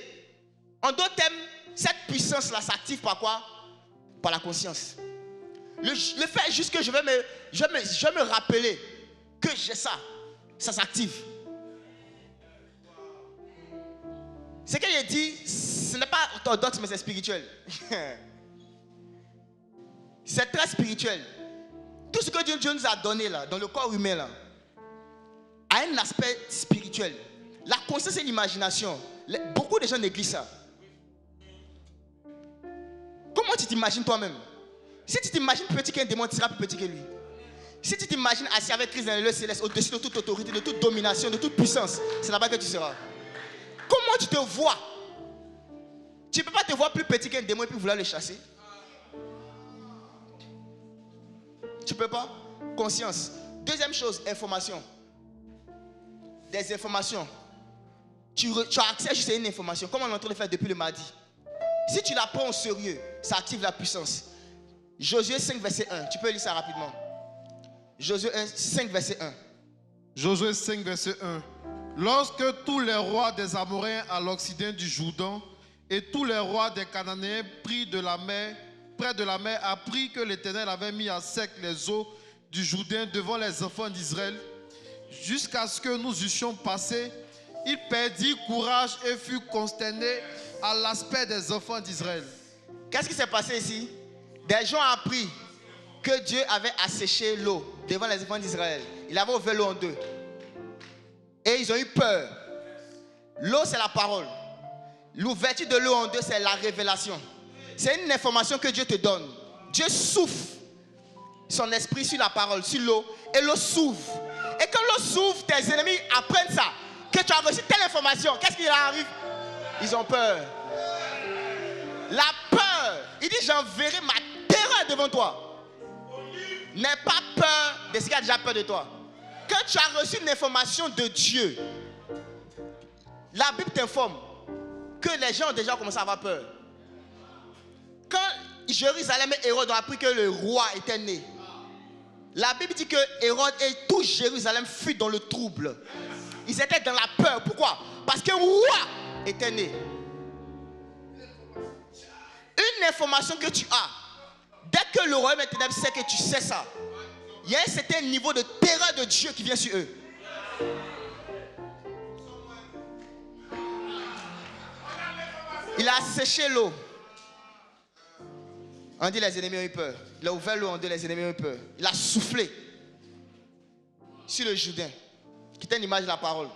En d'autres termes, cette puissance-là s'active par quoi? Par la conscience. Le fait juste que je vais me rappeler que j'ai ça s'active. Ce qu'il a dit, ce n'est pas orthodoxe, mais c'est spirituel. C'est très spirituel. Tout ce que Dieu nous a donné là, dans le corps humain là, a un aspect spirituel. La conscience et l'imagination. Beaucoup de gens négligent ça. Comment tu t'imagines toi-même? Si tu t'imagines plus petit qu'un démon, tu seras plus petit que lui. Si tu t'imagines assis avec Christ dans le lieu céleste, au-dessus de toute autorité, de toute domination, de toute puissance, c'est là-bas que tu seras. Comment tu te vois? Tu ne peux pas te voir plus petit qu'un démon et puis vouloir le chasser. Tu ne peux pas? Conscience. Deuxième chose, information. Des informations. Tu as accès juste à une information, comme on est en train de faire depuis le mardi. Si tu la prends au sérieux, ça active la puissance. Josué 5, verset 1. Tu peux lire ça rapidement. Josué 5, verset 1. Josué 5, verset 1. Lorsque tous les rois des Amoréens à l'occident du Jourdain et tous les rois des Cananéens près de la mer apprirent que l'Éternel avait mis à sec les eaux du Jourdain devant les enfants d'Israël, jusqu'à ce que nous eussions passé, il perdit courage et fut consterné à l'aspect des enfants d'Israël. Qu'est-ce qui s'est passé ici? Des gens ont appris que Dieu avait asséché l'eau devant les enfants d'Israël. Il avait ouvert l'eau en deux. Et ils ont eu peur. L'eau, c'est la parole. L'ouverture de l'eau en deux, c'est la révélation. C'est une information que Dieu te donne. Dieu souffle son esprit sur la parole, sur l'eau, et l'eau s'ouvre. Et quand l'eau s'ouvre, tes ennemis apprennent ça. Que tu as reçu telle information. Qu'est-ce qui leur arrive? Ils ont peur. La peur. Il dit, j'enverrai ma terreur devant toi. N'aie pas peur de ce qui a déjà peur de toi. Quand tu as reçu une information de Dieu, la Bible t'informe que les gens ont déjà commencé à avoir peur. Quand Jérusalem et Hérode ont appris que le roi était né, la Bible dit que Hérode et tout Jérusalem fut dans le trouble. Ils étaient dans la peur. Pourquoi? Parce qu'un roi était né. Une information que tu as, dès que le royaume est ténèbres sait que tu sais ça, il y a un certain niveau de terreur de Dieu qui vient sur eux. Il a séché l'eau. On dit les ennemis ont eu peur. Il a ouvert l'eau en deux, les ennemis ont eu peur. Il a soufflé sur le Jourdain, qui était une image de la parole.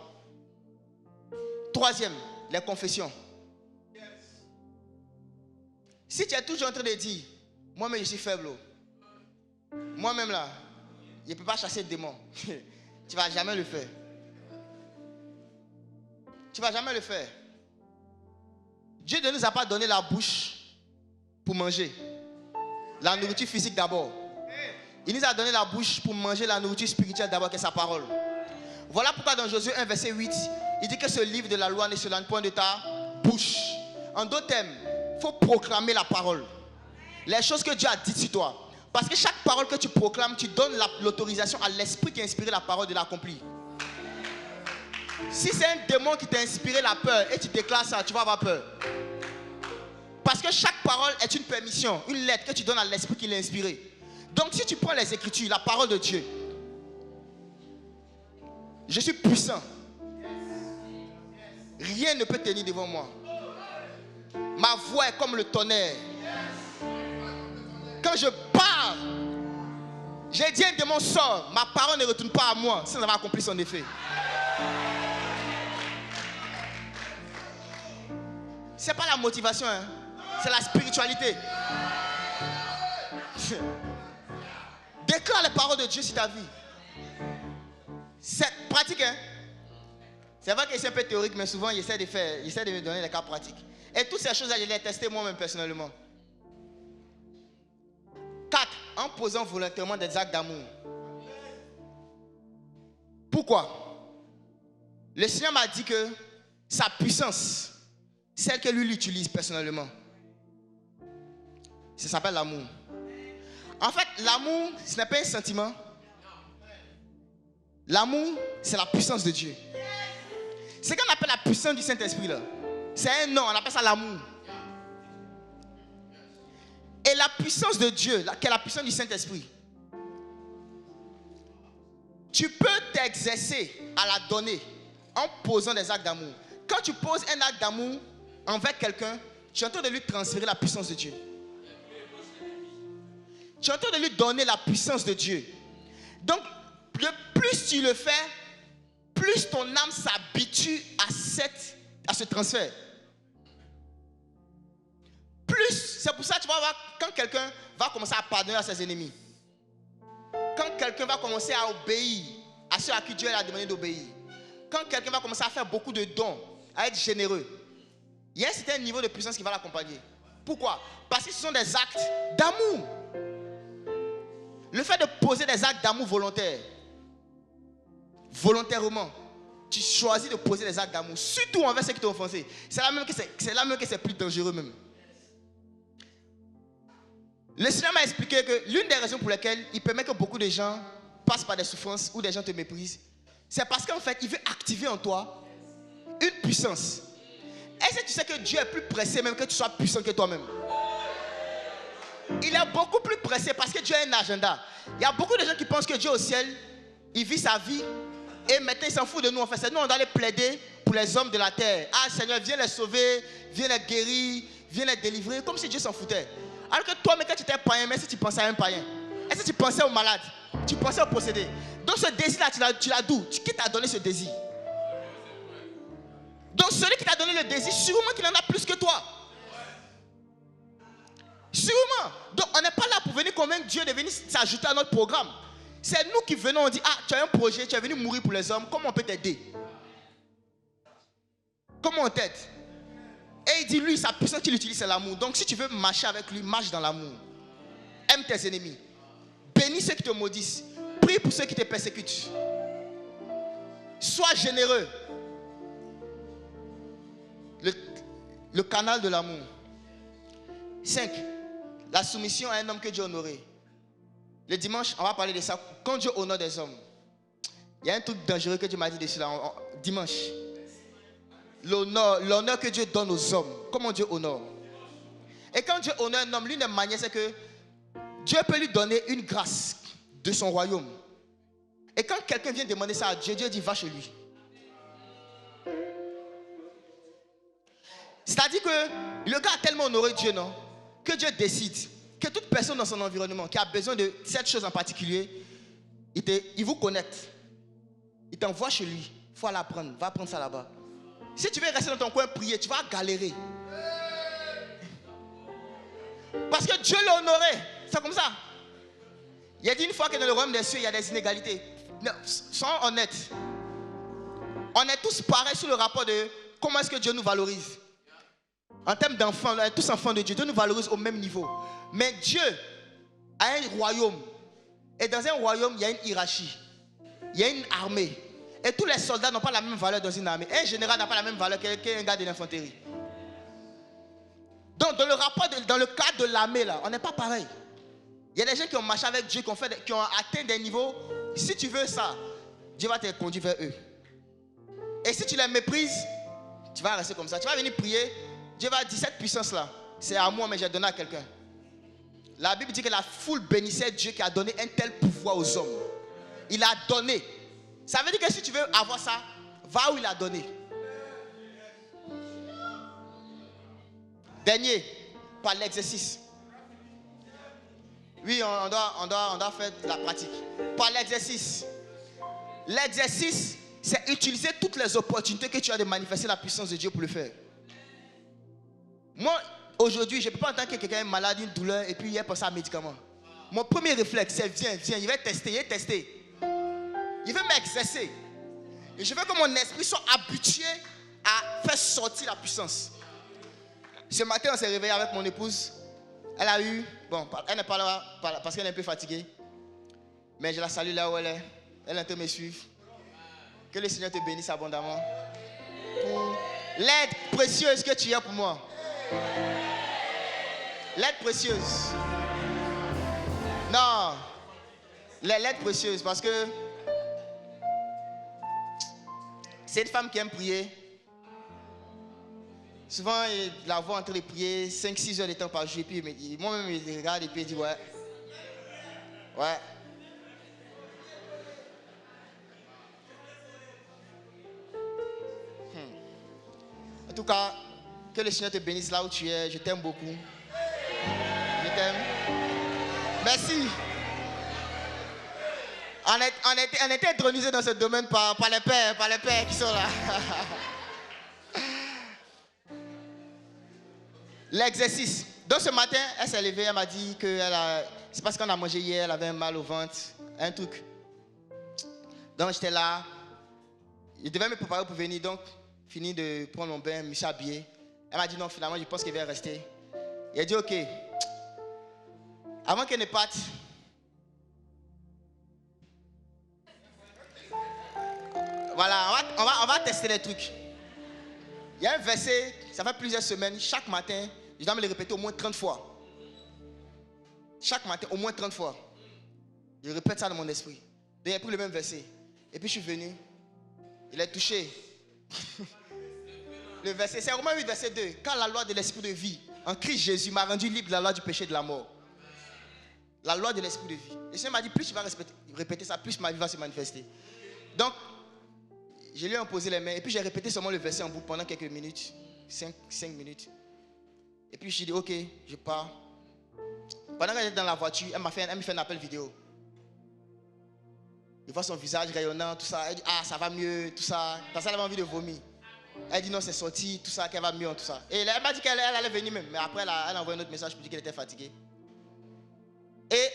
Troisième, les confessions. Si tu es toujours en train de dire, moi-même je suis faible, moi-même là, je ne peux pas chasser le démon, tu ne vas jamais le faire. Tu ne vas jamais le faire. Dieu ne nous a pas donné la bouche pour manger. La nourriture physique d'abord. Il nous a donné la bouche pour manger la nourriture spirituelle d'abord, qui est sa parole. Voilà pourquoi dans Josué 1, verset 8, il dit que ce livre de la loi ne se lance point de ta bouche. En d'autres termes, il faut proclamer la parole. Les choses que Dieu a dites sur toi. Parce que chaque parole que tu proclames, tu donnes l'autorisation à l'esprit qui a inspiré la parole de l'accomplir. Si c'est un démon qui t'a inspiré la peur et tu déclares ça, tu vas avoir peur. Parce que chaque parole est une permission, une lettre que tu donnes à l'esprit qui l'a inspiré. Donc si tu prends les Écritures, la parole de Dieu, je suis puissant. Rien ne peut tenir devant moi. Ma voix est comme le tonnerre. Quand je parle, j'ai dit un démon sort, ma parole ne retourne pas à moi sans avoir accompli son effet. C'est pas la motivation, hein. C'est la spiritualité. Déclare les paroles de Dieu sur ta vie. C'est pratique, hein. C'est vrai que c'est un peu théorique, mais souvent il essaie de me donner les cas pratiques. Et toutes ces choses-là, je les ai testées moi-même personnellement. 4. En posant volontairement des actes d'amour. Pourquoi? Le Seigneur m'a dit que sa puissance, celle que lui utilise personnellement, ça s'appelle l'amour. En fait, l'amour, ce n'est pas un sentiment. L'amour, c'est la puissance de Dieu. C'est ce qu'on appelle la puissance du Saint-Esprit là. C'est un nom, on appelle ça l'amour. Et la puissance de Dieu, qui est la puissance du Saint-Esprit, tu peux t'exercer à la donner en posant des actes d'amour. Quand tu poses un acte d'amour envers quelqu'un, tu es en train de lui transférer la puissance de Dieu. Tu es en train de lui donner la puissance de Dieu. Donc, le plus tu le fais, plus ton âme s'habitue à ce transfert. Plus, c'est pour ça que tu vas voir, quand quelqu'un va commencer à pardonner à ses ennemis, quand quelqu'un va commencer à obéir à ceux à qui Dieu a demandé d'obéir, quand quelqu'un va commencer à faire beaucoup de dons, à être généreux, il y a un certain niveau de puissance qui va l'accompagner. Pourquoi? Parce que ce sont des actes d'amour. Le fait de poser des actes d'amour volontairement, tu choisis de poser des actes d'amour, surtout envers ceux qui t'ont offensé. C'est là même que c'est plus dangereux même. Le Seigneur m'a expliqué que l'une des raisons pour lesquelles il permet que beaucoup de gens passent par des souffrances ou des gens te méprisent, c'est parce qu'en fait, il veut activer en toi une puissance. Est-ce que tu sais que Dieu est plus pressé même que tu sois puissant que toi-même? Il est beaucoup plus pressé parce que Dieu a un agenda. Il y a beaucoup de gens qui pensent que Dieu au ciel, il vit sa vie et maintenant il s'en fout de nous. En fait, c'est nous on doit aller plaider pour les hommes de la terre. Ah Seigneur, viens les sauver, viens les guérir, viens les délivrer, comme si Dieu s'en foutait. Alors que toi, mais quand tu étais païen, mais si tu pensais à un païen, est-ce que tu pensais aux malades? Tu pensais aux possédés? Donc ce désir-là, tu l'as d'où? Qui t'a donné ce désir? Donc celui qui t'a donné le désir, sûrement qu'il en a plus que toi. Sûrement. Donc on n'est pas là pour venir convaincre Dieu de venir s'ajouter à notre programme. C'est nous qui venons, on dit, ah, tu as un projet, tu es venu mourir pour les hommes, comment on peut t'aider? Comment on t'aide? Et il dit, lui, sa puissance qu'il utilise, c'est l'amour. Donc si tu veux marcher avec lui, marche dans l'amour. Aime tes ennemis. Bénis ceux qui te maudissent. Prie pour ceux qui te persécutent. Sois généreux. Le canal de l'amour. 5. La soumission à un homme que Dieu honorait. Le dimanche, on va parler de ça. Quand Dieu honore des hommes, il y a un truc dangereux que Dieu m'a dit dessus là. Dimanche. L'honneur que Dieu donne aux hommes. Comment Dieu honore. Et quand Dieu honore un homme, l'une des manières, c'est que Dieu peut lui donner une grâce de son royaume. Et quand quelqu'un vient demander ça à Dieu, Dieu dit, va chez lui. C'est-à-dire que le gars a tellement honoré Dieu, non? Que Dieu décide que toute personne dans son environnement qui a besoin de cette chose en particulier, il vous connecte. Il t'envoie chez lui. Il faut aller apprendre. Va prendre ça là-bas. Si tu veux rester dans ton coin prier, tu vas galérer. Parce que Dieu l'a honoré. C'est comme ça. Il a dit une fois que dans le royaume des cieux, il y a des inégalités. Non, soyons honnêtes. On est tous pareils sur le rapport de comment est-ce que Dieu nous valorise. En termes d'enfants, on est tous enfants de Dieu. Dieu nous valorise au même niveau. Mais Dieu a un royaume. Et dans un royaume, il y a une hiérarchie. Il y a une armée. Et tous les soldats n'ont pas la même valeur dans une armée. Un général n'a pas la même valeur qu'un gars de l'infanterie. Donc, dans le cadre de l'armée, là, on n'est pas pareil. Il y a des gens qui ont marché avec Dieu, qui ont atteint des niveaux. Si tu veux ça, Dieu va te conduire vers eux. Et si tu les méprises, tu vas rester comme ça. Tu vas venir prier. Dieu va dire, cette puissance-là, c'est à moi, mais j'ai donné à quelqu'un. La Bible dit que la foule bénissait Dieu qui a donné un tel pouvoir aux hommes. Il a donné. Ça veut dire que si tu veux avoir ça, va où il a donné. Dernier, par l'exercice. Oui, on doit faire la pratique. Par l'exercice. L'exercice, c'est utiliser toutes les opportunités que tu as de manifester la puissance de Dieu pour le faire. Moi, aujourd'hui, je ne peux pas entendre que quelqu'un est malade, une douleur, et puis il a pensé à un médicament. Mon premier réflexe, c'est viens, il va tester. Il veut m'exercer. Et je veux que mon esprit soit habitué à faire sortir la puissance. Ce matin, on s'est réveillé avec mon épouse. Elle a eu, elle n'est pas là parce qu'elle est un peu fatiguée. Mais je la salue là où elle est. Elle est en train de me suivre. Que le Seigneur te bénisse abondamment. Pour l'aide précieuse que tu as pour moi. L'aide précieuse. Non. L'aide précieuse parce que c'est une femme qui aime prier. Souvent, il la voit en train de prier 5-6 heures de temps par jour. Et puis moi-même, il regarde et puis il dit ouais. En tout cas, que le Seigneur te bénisse là où tu es. Je t'aime beaucoup. Je t'aime. Merci. On était intronisés dans ce domaine par les pères qui sont là. L'exercice. Donc ce matin, elle s'est levée, elle m'a dit que c'est parce qu'on a mangé hier, elle avait un mal au ventre, un truc. Donc j'étais là. Je devais me préparer pour venir, donc fini de prendre mon bain, me suis habillé. Elle m'a dit non, finalement, je pense qu'elle va rester. Il a dit ok. Avant qu'elle ne parte, voilà, on va tester les trucs. Il y a un verset, ça fait plusieurs semaines, chaque matin, je dois me le répéter au moins 30 fois. Chaque matin, au moins 30 fois. Je répète ça dans mon esprit. Donc, j'ai pris le même verset. Et puis je suis venu. Il est touché. Le verset, c'est Romains 8, verset 2. Quand la loi de l'esprit de vie, en Christ Jésus, m'a rendu libre de la loi du péché et de la mort. La loi de l'esprit de vie. Et le Seigneur m'a dit, plus tu vas répéter ça, plus ma vie va se manifester. Donc, je lui ai imposé les mains et puis j'ai répété seulement le verset en boucle pendant quelques minutes, 5 minutes. Et puis je dis ok, je pars. Pendant qu'elle était dans la voiture, elle m'a fait un appel vidéo. Je vois son visage rayonnant, tout ça. Elle dit ah ça va mieux, tout ça. Parce qu'elle avait envie de vomir. Elle dit non c'est sorti, tout ça, qu'elle va mieux, tout ça. Et elle m'a dit qu'elle allait venir même. Mais après elle a envoyé un autre message pour dire qu'elle était fatiguée. Et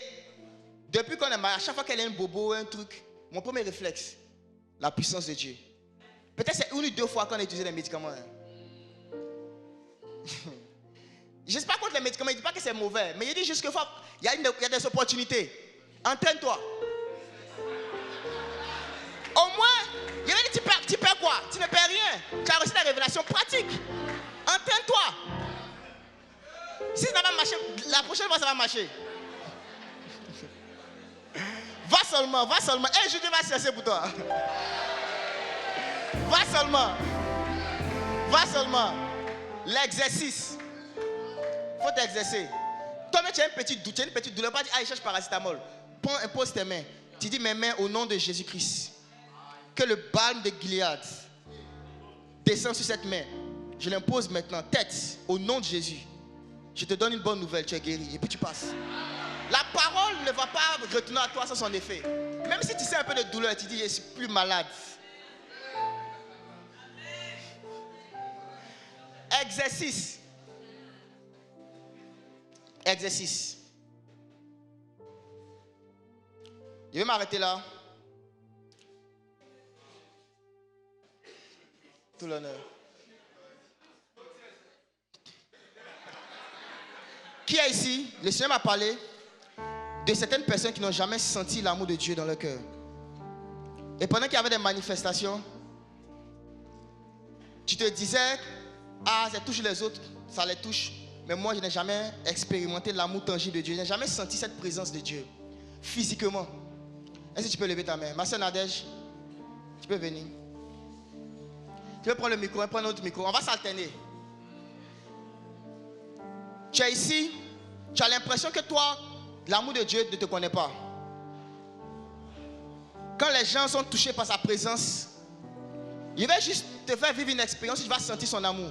depuis qu'on est mariés, à chaque fois qu'elle a un bobo, un truc, mon premier réflexe, la puissance de Dieu. Peut-être c'est 1 ou 2 fois qu'on a utilisé les médicaments. Je ne sais pas contre les médicaments, je ne dis pas que c'est mauvais. Mais je dis juste qu'il y a des opportunités. Entraîne-toi. Au moins, il y a dit tu perds quoi? Tu ne perds rien. Tu as reçu la révélation pratique. Entraîne-toi. Si ça va marcher, la prochaine fois ça va marcher. Va seulement. Et Jésus va chercher pour toi. Va seulement. L'exercice. Il faut t'exercer. Toi-même, tu as une petite douleur. Pas dire, cherche paracétamol. Impose tes mains. Tu dis, mes mains au nom de Jésus-Christ. Que le balme de Gilead descend sur cette main. Je l'impose maintenant. Tête, au nom de Jésus. Je te donne une bonne nouvelle. Tu es guéri. Et puis tu passes. La parole ne va pas retourner à toi sans son effet. Même si tu sais un peu de douleur, tu dis, je suis plus malade. Exercice. Je vais m'arrêter là. Tout l'honneur. Qui est ici? Le Seigneur m'a parlé de certaines personnes qui n'ont jamais senti l'amour de Dieu dans leur cœur. Et pendant qu'il y avait des manifestations, tu te disais, ah, ça touche les autres, ça les touche. Mais moi, je n'ai jamais expérimenté l'amour tangible de Dieu. Je n'ai jamais senti cette présence de Dieu, physiquement. Est-ce que tu peux lever ta main? Ma soeur Nadège, tu peux venir. Tu veux prendre le micro, prends l'autre micro. On va s'alterner. Tu es ici, tu as l'impression que toi, l'amour de Dieu ne te connaît pas. Quand les gens sont touchés par sa présence, il va juste te faire vivre une expérience, tu vas sentir son amour.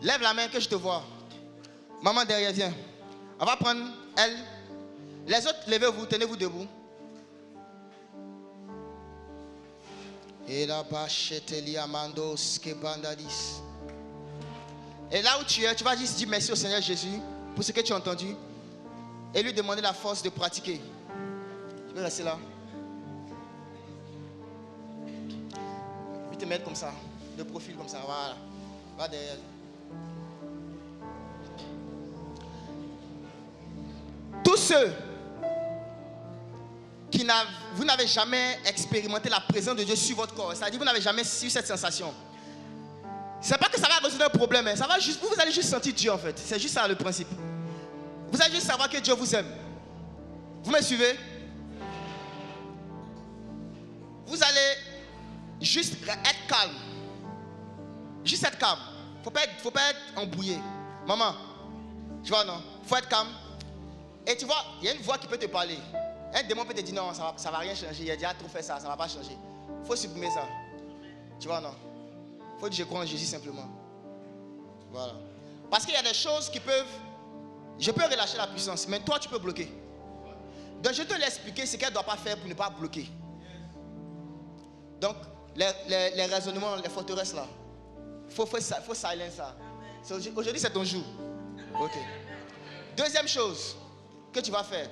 Lève la main que je te vois. Maman derrière, viens. On va prendre elle. Les autres, levez-vous, tenez-vous debout. Et là-bas, et là où tu es, tu vas juste dire merci au Seigneur Jésus pour ce que tu as entendu et lui demander la force de pratiquer. Tu peux rester là. Puis te mettre comme ça, de profil comme ça, voilà. Va derrière. Tous ceux qui vous n'avez jamais expérimenté la présence de Dieu sur votre corps, c'est-à-dire vous n'avez jamais eu cette sensation. C'est pas que ça va résoudre un problème, ça va juste, vous allez juste sentir Dieu en fait. C'est juste ça le principe. Vous allez juste savoir que Dieu vous aime. Vous me suivez? Vous allez juste être calme. Juste être calme. Faut pas être embrouillé. Maman, tu vois non? Faut être calme. Et tu vois, il y a une voix qui peut te parler. Un démon peut te dire non, ça va rien changer. Il a déjà trop fait ça, ça va pas changer. Faut supprimer ça. Tu vois non? Faut dire je crois en Jésus simplement. Voilà. Parce qu'il y a des choses qui peuvent... Je peux relâcher la puissance, mais toi tu peux bloquer. Donc je te laisse expliquer ce qu'elle ne doit pas faire pour ne pas bloquer. Donc les raisonnements, les forteresses là, faut silence ça. Aujourd'hui c'est ton jour. Ok. Deuxième chose que tu vas faire.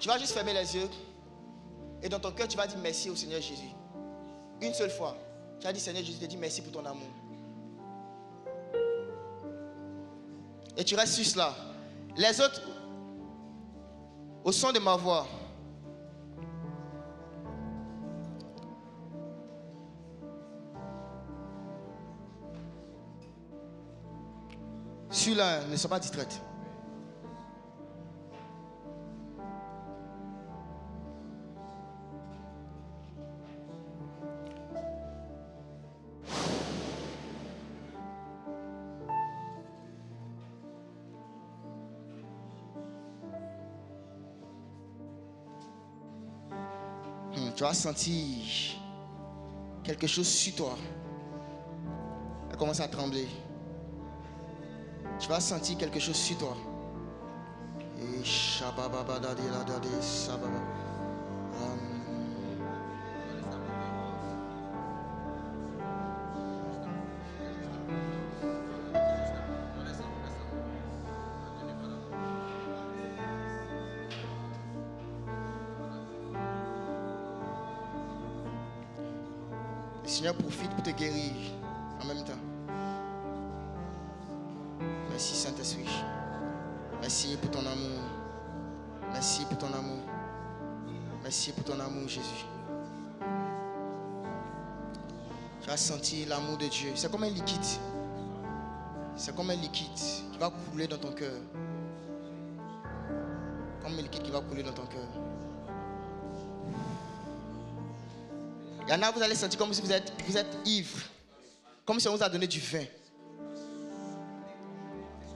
Tu vas juste fermer les yeux. Et dans ton cœur, tu vas dire merci au Seigneur Jésus. Une seule fois. Tu vas dire Seigneur Jésus, je te dis merci pour ton amour. Et tu restes sur cela. Les autres, au son de ma voix, celui-là, ne sois pas distraite. Tu vas sentir quelque chose sur toi. Elle commence à trembler. Tu vas sentir quelque chose sur toi. Et le Seigneur profite pour te guérir en même temps. Merci Saint-Esprit. Merci pour ton amour. Merci pour ton amour. Merci pour ton amour, Jésus. Tu vas sentir l'amour de Dieu. C'est comme un liquide. C'est comme un liquide qui va couler dans ton cœur. Comme un liquide qui va couler dans ton cœur. Il y en a, vous allez sentir comme si vous êtes ivre. Comme si on vous a donné du vin.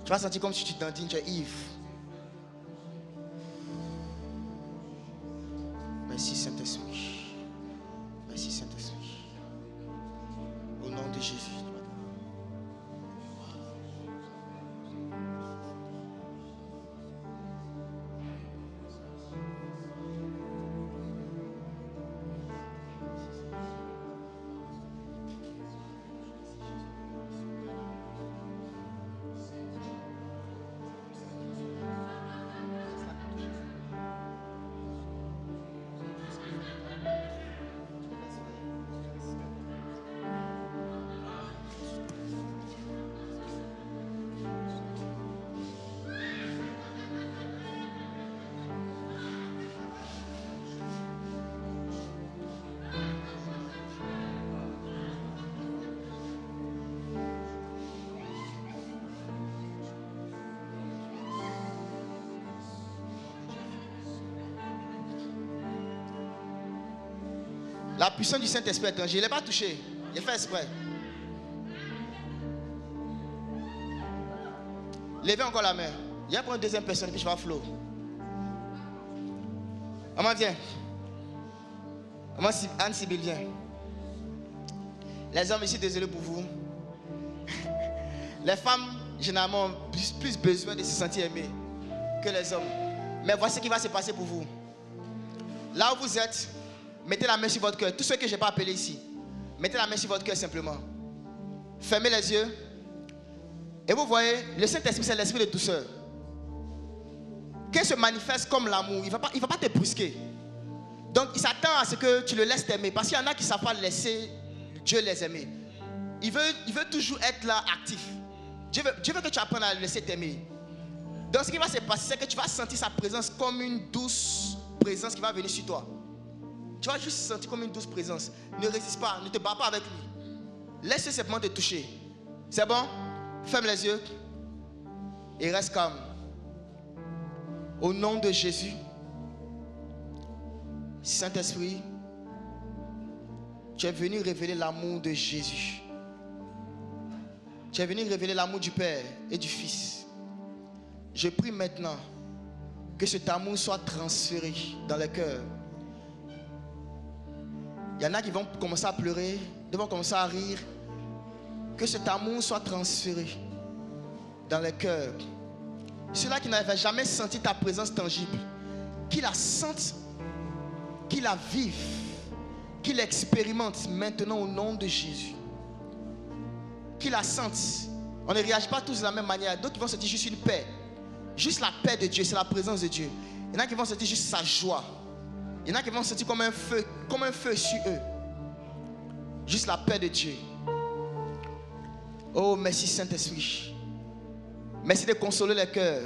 Tu vas sentir comme si tu dandines, tu es ivre. Merci Saint-Esprit. Merci Saint-Esprit. Au nom de Jésus. La puissance du Saint-Esprit est étranger. Je ne l'ai pas touché. Il est fait exprès. Levez encore la main. Je vais prendre une deuxième personne et puis je vais flow. Maman, viens. Maman, Anne-Sybille, viens. Les hommes ici, désolé pour vous. Les femmes, généralement, ont plus besoin de se sentir aimées que les hommes. Mais voici ce qui va se passer pour vous. Là où vous êtes, mettez la main sur votre cœur. Tous ceux que je n'ai pas appelés ici, mettez la main sur votre cœur simplement. Fermez les yeux. Et vous voyez, le Saint-Esprit, c'est l'esprit de douceur. Qu'il se manifeste comme l'amour, il ne va pas te brusquer. Donc, il s'attend à ce que tu le laisses t'aimer. Parce qu'il y en a qui ne savent pas laisser Dieu les aimer. Il veut toujours être là, actif. Dieu veut que tu apprennes à le laisser t'aimer. Donc, ce qui va se passer, c'est que tu vas sentir sa présence comme une douce présence qui va venir sur toi. Tu vas juste sentir comme une douce présence. Ne résiste pas, ne te bats pas avec lui. Laisse-le simplement te toucher. C'est bon? Ferme les yeux et reste calme. Au nom de Jésus, Saint-Esprit, tu es venu révéler l'amour de Jésus. Tu es venu révéler l'amour du Père et du Fils. Je prie maintenant que cet amour soit transféré dans le cœur. Il y en a qui vont commencer à pleurer, ils vont commencer à rire. Que cet amour soit transféré dans le cœur. Ceux-là qui n'avaient jamais senti ta présence tangible, qu'ils la sentent, qu'ils la vivent, qu'ils l'expérimentent maintenant au nom de Jésus. Qu'ils la sentent. On ne réagit pas tous de la même manière. D'autres vont sentir juste une paix. Juste la paix de Dieu, c'est la présence de Dieu. Il y en a qui vont sentir juste sa joie. Il y en a qui vont sentir comme un feu sur eux. Juste la paix de Dieu. Oh, merci Saint-Esprit. Merci de consoler les cœurs.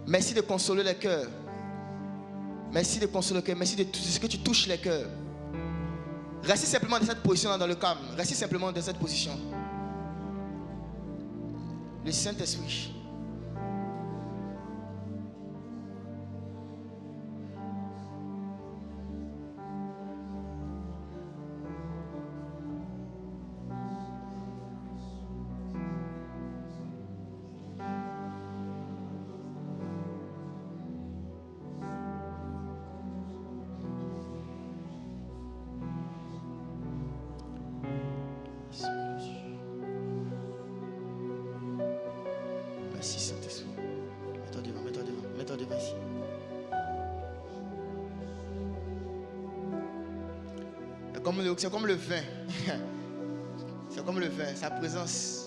Merci de consoler les cœurs. Merci de consoler les cœurs. Merci de ce que tu touches les cœurs. Restez simplement dans cette position dans le calme. Restez simplement dans cette position. Le Saint-Esprit. Merci Saint-Esprit. Mets-toi devant, mets-toi devant, mets-toi devant ici. C'est comme le vin. C'est comme le vin, sa présence.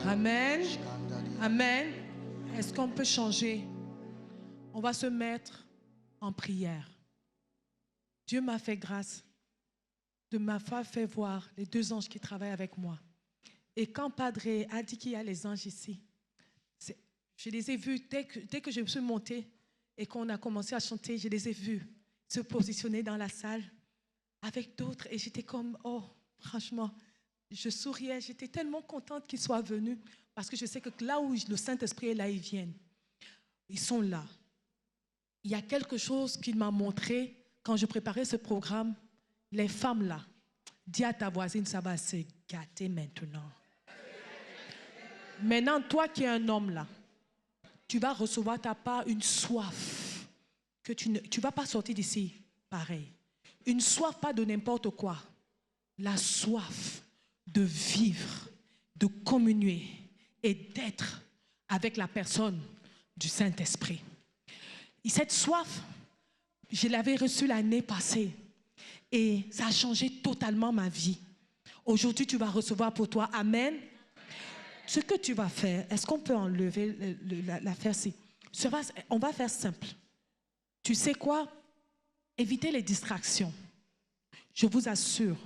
Amen. Amen. Est-ce qu'on peut changer? On va se mettre en prière. Dieu m'a fait grâce de m'avoir fait voir les deux anges qui travaillent avec moi. Et quand Padre a dit qu'il y a les anges ici, je les ai vus dès que je suis montée et qu'on a commencé à chanter, je les ai vus se positionner dans la salle avec d'autres et j'étais comme, oh, franchement, je souriais, j'étais tellement contente qu'ils soient venus parce que je sais que là où le Saint-Esprit est là, ils viennent. Ils sont là. Il y a quelque chose qu'il m'a montré quand je préparais ce programme les femmes là, dis à ta voisine, ça va se gâter maintenant. Maintenant, toi qui es un homme là, tu vas recevoir ta part une soif que tu ne vas pas sortir d'ici pareil. Une soif pas de n'importe quoi. La soif de vivre, de communier et d'être avec la personne du Saint-Esprit. Et cette soif, je l'avais reçue l'année passée et ça a changé totalement ma vie. Aujourd'hui, tu vas recevoir pour toi. Amen. Ce que tu vas faire, est-ce qu'on peut enlever l'affaire-ci? On va faire simple. Tu sais quoi? Évitez les distractions. Je vous assure.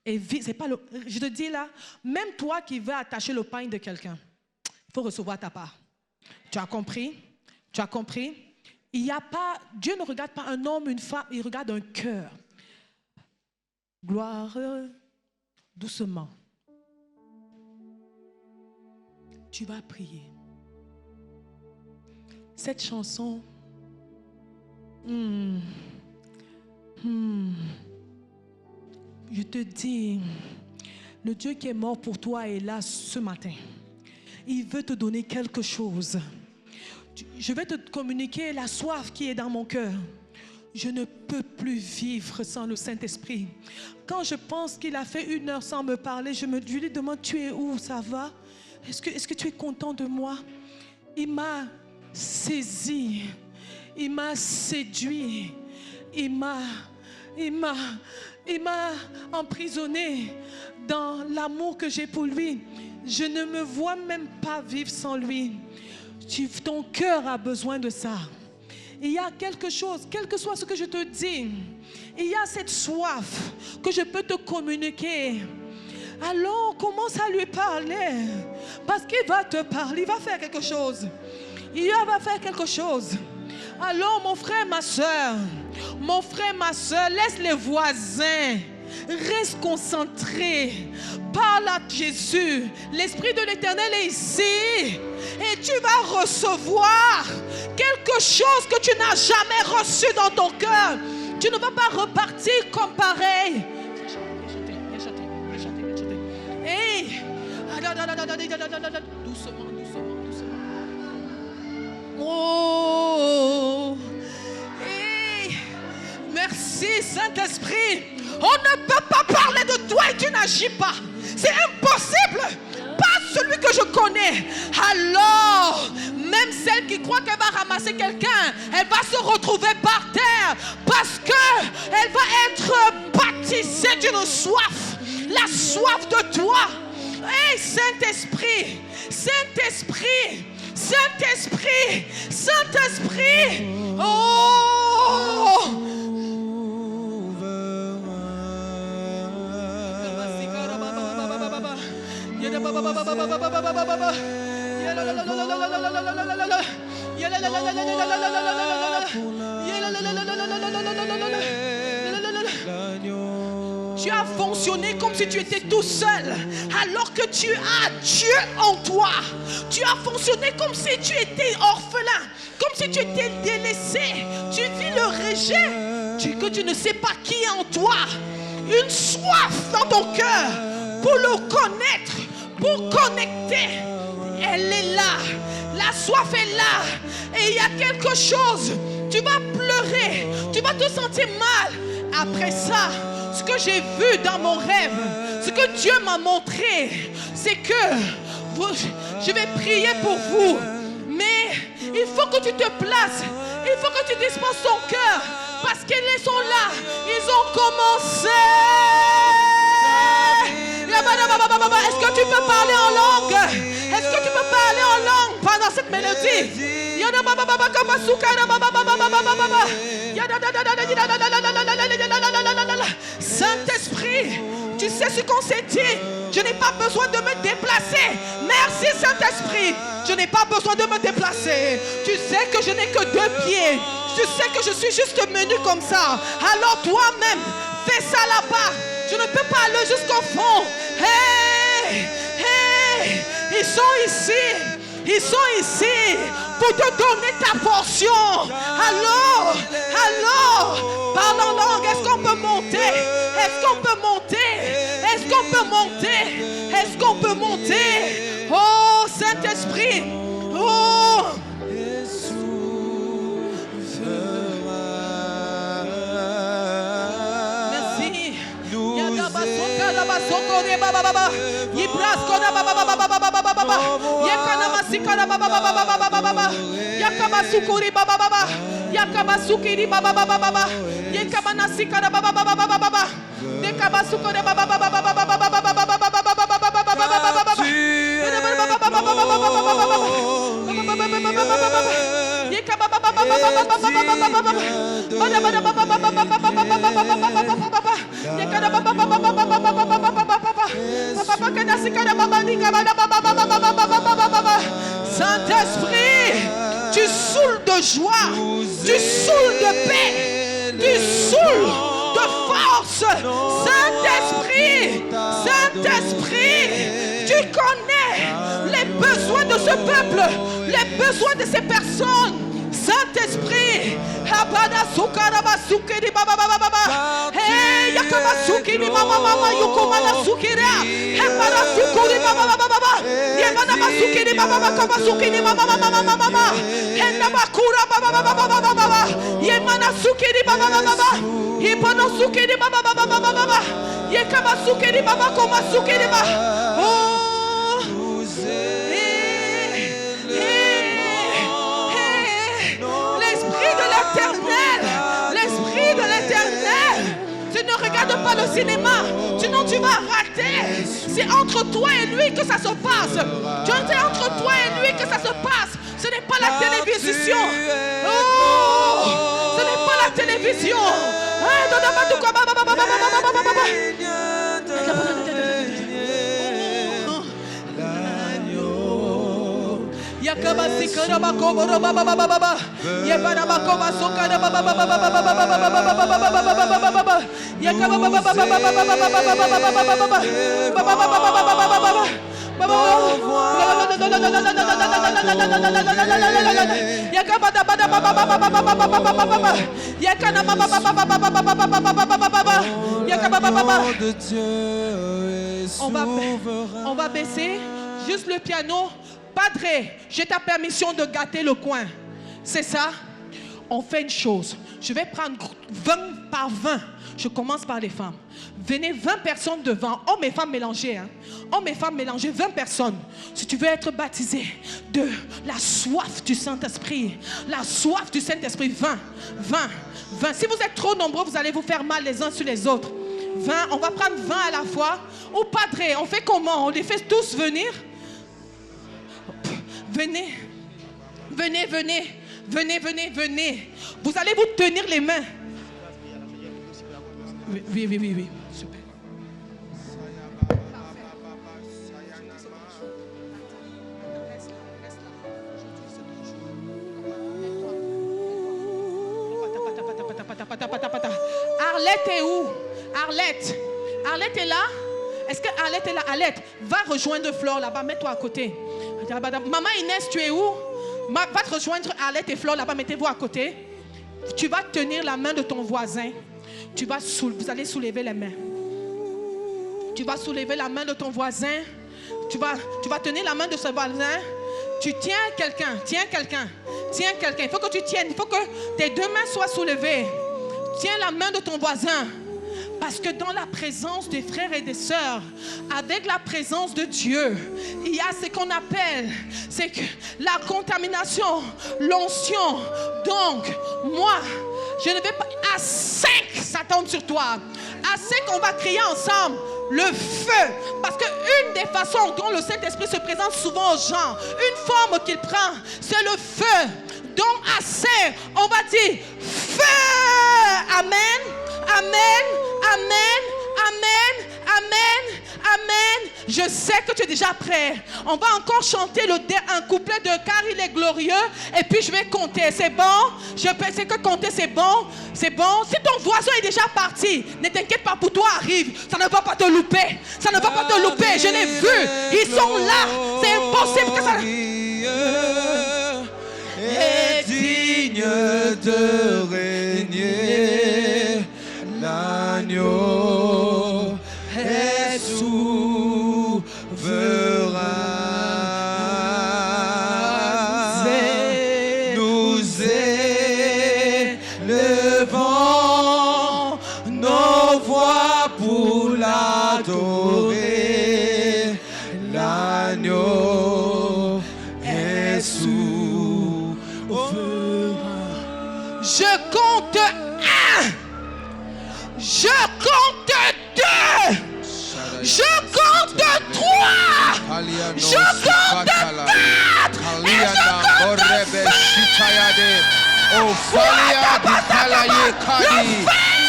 C'est pas je te dis là, même toi qui veux attacher le pain de quelqu'un, il faut recevoir ta part. Tu as compris? Tu as compris? Il y a pas, Dieu ne regarde pas un homme, une femme, il regarde un cœur. Gloire, doucement. Tu vas prier. Cette chanson, je te dis, le Dieu qui est mort pour toi est là ce matin. Il veut te donner quelque chose. Je vais te communiquer la soif qui est dans mon cœur. Je ne peux plus vivre sans le Saint-Esprit. Quand je pense qu'il a fait 1 heure sans me parler, je lui demande, tu es où, ça va? Est-ce que tu es content de moi? Il m'a saisi, il m'a séduit, il m'a emprisonné dans l'amour que j'ai pour lui. Je ne me vois même pas vivre sans lui. Ton cœur a besoin de ça. Il y a quelque chose, quel que soit ce que je te dis, il y a cette soif que je peux te communiquer. Alors commence à lui parler, parce qu'il va te parler, il va faire quelque chose. Il va faire quelque chose. Alors mon frère, ma soeur, laisse les voisins. Reste concentré. Parle à Jésus. L'Esprit de l'Éternel est ici. Et tu vas recevoir quelque chose que tu n'as jamais reçu dans ton cœur. Tu ne vas pas repartir comme pareil. Viens chanter. Hey. Doucement. Oh. Hey. Merci Saint-Esprit. On ne peut pas parler de toi et tu n'agis pas. C'est impossible. Pas celui que je connais. Alors, même celle qui croit qu'elle va ramasser quelqu'un, elle va se retrouver par terre parce qu'elle va être baptisée d'une soif. La soif de toi. Hey, Saint-Esprit. Oh! Tu as fonctionné comme si tu étais tout seul, alors que tu as Dieu en toi. Tu as fonctionné comme si tu étais orphelin, comme si tu étais délaissé. Tu vis le rejet, que tu ne sais pas qui est en toi. Une soif dans ton cœur pour le connaître, pour connecter. Elle est là, la soif est là. Et il y a quelque chose, tu vas pleurer, tu vas te sentir mal. Après ça, ce que j'ai vu dans mon rêve, ce que Dieu m'a montré, c'est que je vais prier pour vous. Mais il faut que tu te places, il faut que tu disposes ton cœur, parce qu'ils sont là, ils ont commencé. Est-ce que tu peux parler en langue? Est-ce que tu peux parler en langue pendant cette mélodie? Saint-Esprit, tu sais ce qu'on s'est dit. Je n'ai pas besoin de me déplacer. Merci Saint-Esprit. Je n'ai pas besoin de me déplacer. Tu sais que je n'ai que 2 pieds. Tu sais que je suis juste menu comme ça. Alors toi-même, fais ça là-bas. Je ne peux pas aller jusqu'au fond. Hey, hey, ils sont ici pour te donner ta portion. Alors, parle en langue. Est-ce qu'on peut monter? monter? Est-ce qu'on peut monter? Est-ce qu'on peut monter? Est-ce qu'on peut monter? Oh Saint-Esprit! Oh! Merci. Saint-Esprit, tu saoules de joie, tu saoules de paix, tu saoules de force. Saint-Esprit, Saint-Esprit, tu connais les besoins de ce peuple, les besoins de ces personnes. Saint-Esprit, Abada Sukaraba Sukiri Baba Baba Baba, Hey Yakaba Sukiri Mama Mama Yukumana Sukira, Hebara Sukuri Baba Baba Baba, Yemana Sukiri Baba Baba Sukiri Mama Mama Mama Mama, Hendaba Kura Baba Baba Baba Baba, Yemana Sukiri Baba Baba Baba, Yepano Sukiri Baba Baba Baba Baba, Yekaba Sukiri Baba Koma Sukiri Baba. Oh. L'esprit de l'éternel. Tu ne regardes pas le cinéma, sinon tu vas rater. C'est entre toi et lui que ça se passe. C'est entre toi et lui que ça se passe. Ce n'est pas la télévision. Oh, ce n'est pas la télévision. Yakaba sikara bakobo baba baba baba yebana bakoba sokara baba baba baba baba baba yakaba baba baba baba on va baisser juste le piano. Padre, j'ai ta permission de gâter le coin. C'est ça? On fait une chose. Je vais prendre 20 par 20. Je commence par les femmes. Venez 20 personnes devant. Hommes et femmes mélangés. Hein? Hommes et femmes mélangés, 20 personnes. Si tu veux être baptisé de la soif du Saint-Esprit. La soif du Saint-Esprit. 20. Si vous êtes trop nombreux, vous allez vous faire mal les uns sur les autres. 20. On va prendre 20 à la fois. Ou Padre, on fait comment? On les fait tous venir? Venez. Vous allez vous tenir les mains. Oui. Super. Arlette est où? Arlette est là? Est-ce que Arlette est là? Arlette, va rejoindre Flore là-bas, mets-toi à côté. Maman Inès, tu es où? Va te rejoindre Arlette et Flore là-bas, mettez-vous à côté. Tu vas tenir la main de ton voisin. Vous allez soulever les mains. Tu vas soulever la main de ton voisin. Tu vas tenir la main de ce voisin. Tu tiens quelqu'un. Il faut que tu tiennes. Il faut que tes deux mains soient soulevées. Tiens la main de ton voisin. Parce que dans la présence des frères et des sœurs, avec la présence de Dieu, il y a ce qu'on appelle, c'est que la contamination, l'onction. Donc, moi, je ne vais pas, à 5, ça tombe sur toi. À 5, on va crier ensemble le feu. Parce qu'une des façons dont le Saint-Esprit se présente souvent aux gens, une forme qu'il prend, c'est le feu. Donc, à 5, on va dire feu. Amen. Je sais que tu es déjà prêt. On va encore chanter un couplet de Car il est glorieux. Et puis je vais compter. C'est bon? Je sais que compter c'est bon. Si ton voisin est déjà parti, ne t'inquiète pas, pour toi arrive. Ça ne va pas te louper. Je l'ai vu. Ils sont là. C'est impossible que ça... Est digne de régner. l'agneau est souverain. Nous élevons nos voix pour l'adorer. L'agneau est souverain. Je compte 1. Je compte 2. Je compte 3. Je compte 4. Et je compte 5. Oh, Falia di Kalaye Kadi,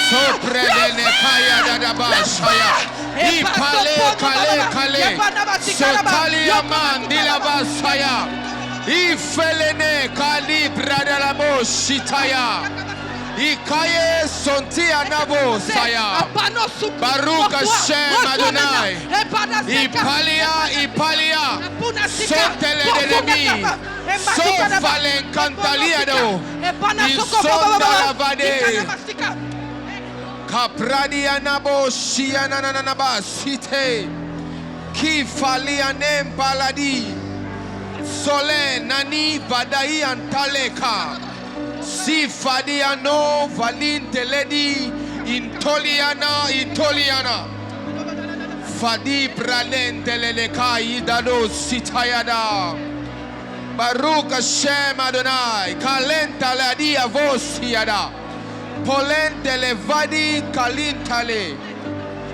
Soprene Kaya Dadabashaya, Ipale Kale, Sotalia Mandila Basaya, Ifelene Kali Bradalamo Shitaya, Ikaye Sontia Nabo Saya, Baruch Hashem Adonai, Ipalia, Sotele Delemi, Sofalen Cantaliado, Isondalavade, Capradia Nabo Shiananaba Site, Kifalia Nempaladi, Sole Nani Vadai Antaleka, Sifadiano Valinte Ledi, Intoliana, Fadi Pralente Lelekai Dado Sitayada. Baruch Hashem Adonai, Kalenta Ladia Vosiada, Polente Levadi Kalintale,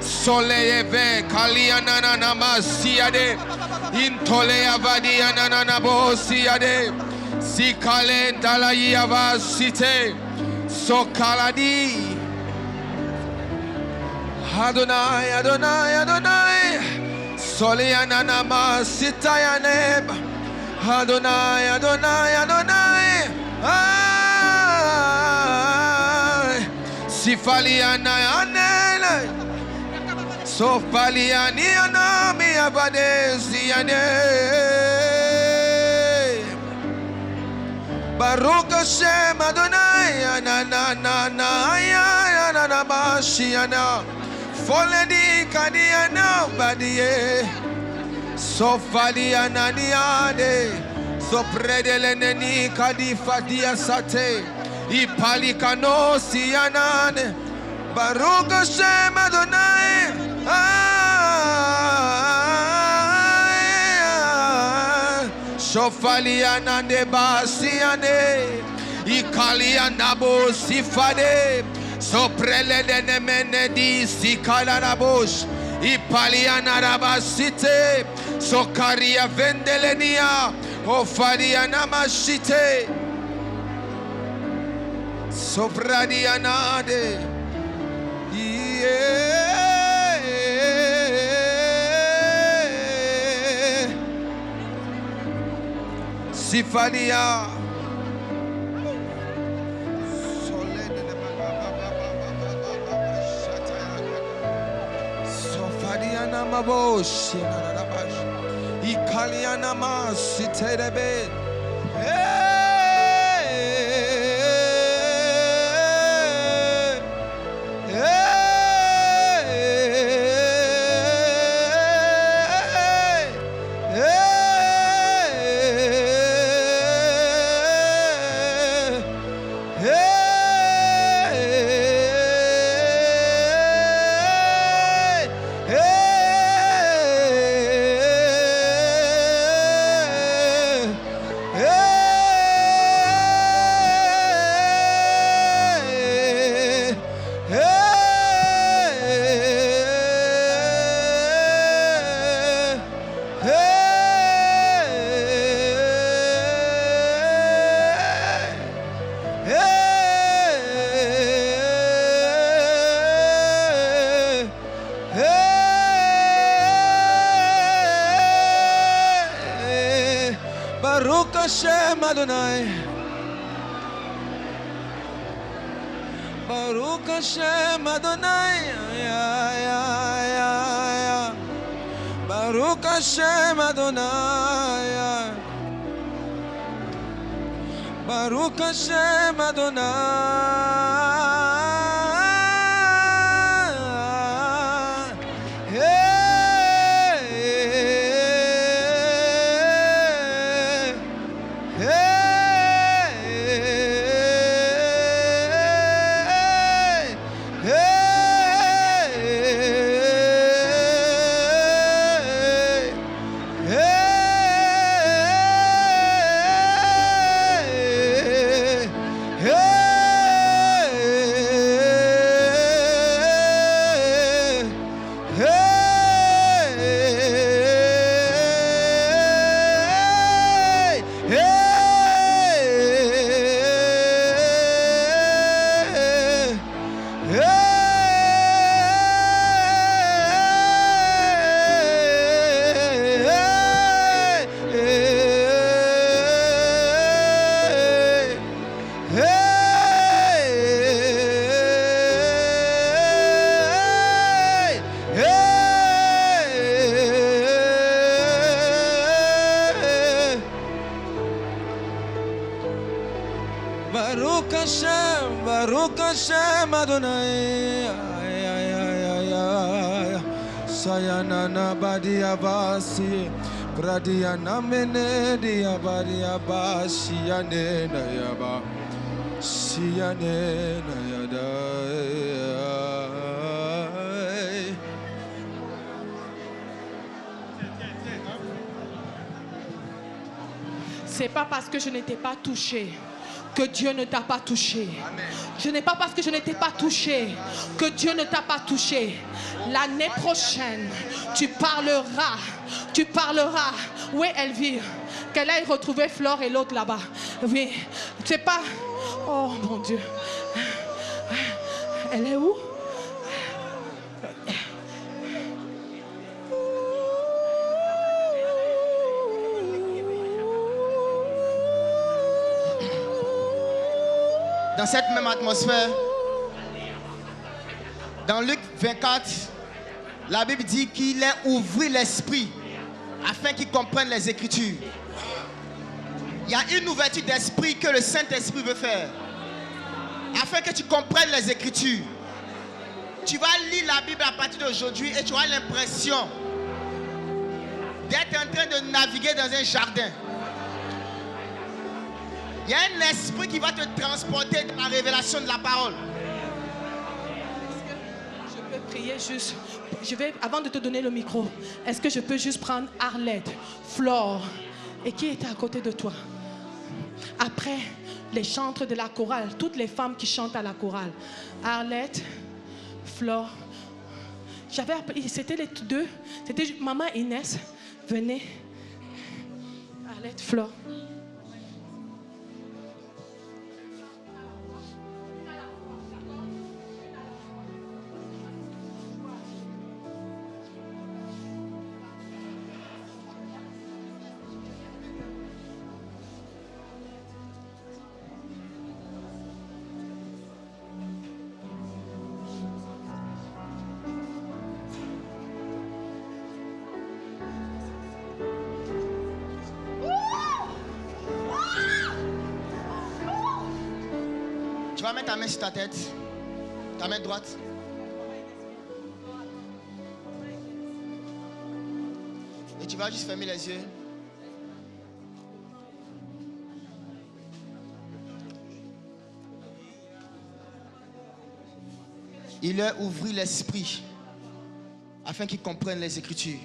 Soleve Kalianana Namasiade, Intole Avadi Anana Bosiade, Sikalenta Laiava Site, Sokaladi, Adonai, Soliana Namasitayaneb. Adonai, Sifaliana Anele, Sofaliani Anami Abadesiane, Baruch Hashem Adonai, Anana Bashiana, Foledi Kadiana Badie. Sofalia naniade, sopredele neni kadifadia sate, ipalikano sianane, Baruch Hashem Adonai, Sofalia nande basiane, ikalia nabo sifade, soprele de menedi sikala nabosh. Ipaliana Rabasite, Sokaria Vendelenia, Ofaria Namashite, Sopradianade, Sifania. Mabosh, Ikaliana Mas, Terebe. Baruch Hashem Adonai. Baruch Hashem Adonai. Baruch Hashem Adonai. Baruch Hashem Adonai. Baruch Hashem Adonai. Sayanana Badia Basi, Bradiana Menedia Badia Basi, Yanena Yaba, Sianena Yada. C'est pas parce que je n'étais pas touché que Dieu ne t'a pas touché. Amen. Ce n'est pas parce que je n'étais pas touché que Dieu ne t'a pas touché. L'année prochaine, tu parleras. Où est Elvire? Qu'elle aille retrouver Flore et l'autre là-bas. Oui, c'est pas... Oh mon Dieu. Elle est où? Dans cette même atmosphère, dans Luc 24, la Bible dit qu'il a ouvert l'esprit afin qu'il comprenne les Écritures. Il y a une ouverture d'esprit que le Saint-Esprit veut faire afin que tu comprennes les Écritures. Tu vas lire la Bible à partir d'aujourd'hui et tu auras l'impression d'être en train de naviguer dans un jardin. Il y a un esprit qui va te transporter dans la révélation de la parole. Je peux prier juste. Avant de te donner le micro, est-ce que je peux juste prendre Arlette, Flore et qui était à côté de toi? Après, les chantres de la chorale, toutes les femmes qui chantent à la chorale. Arlette, Flore. C'était les deux. C'était Maman Inès. Venez. Arlette, Flore. Tu vas mettre ta main sur ta tête, ta main droite. Et tu vas juste fermer les yeux. Il leur ouvrit l'esprit afin qu'ils comprennent les Écritures.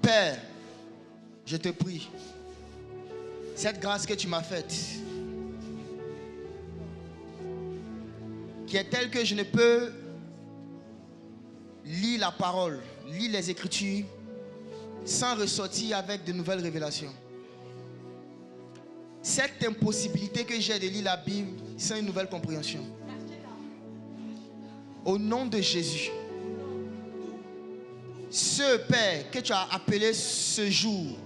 Père, je te prie, cette grâce que tu m'as faite, qui est telle que je ne peux lire la parole, lire les Écritures, sans ressortir avec de nouvelles révélations. Cette impossibilité que j'ai de lire la Bible sans une nouvelle compréhension. Au nom de Jésus, ce Père que tu as appelé ce jour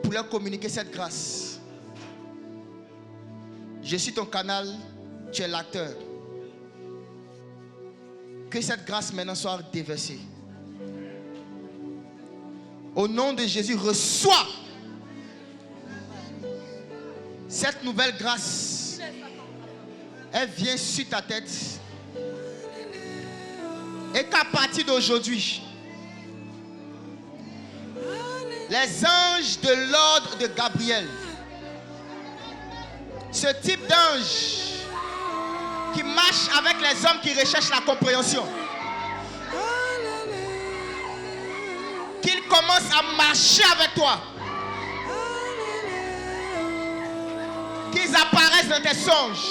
pour leur communiquer cette grâce, je suis ton canal, tu es l'acteur. Que cette grâce maintenant soit déversée. Au nom de Jésus, reçois cette nouvelle grâce. Elle vient sur ta tête. Et qu'à partir d'aujourd'hui, les anges de l'ordre de Gabriel, ce type d'ange qui marche avec les hommes qui recherchent la compréhension, qu'ils commencent à marcher avec toi, qu'ils apparaissent dans tes songes,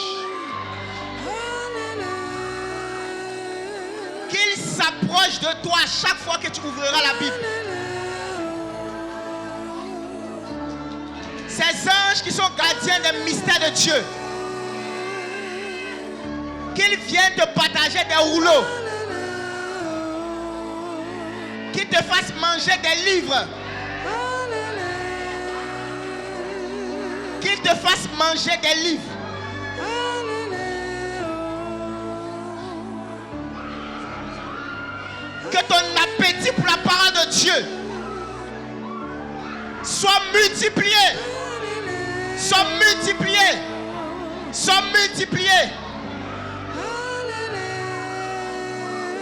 qu'ils s'approchent de toi à chaque fois que tu ouvriras la Bible. Ces anges qui sont gardiens des mystères de Dieu, qu'ils viennent te partager des rouleaux, qu'ils te fassent manger des livres, qu'ils te fassent manger des livres. Que ton appétit pour la parole de Dieu soit multiplié. Soit multiplié. sont multipliés.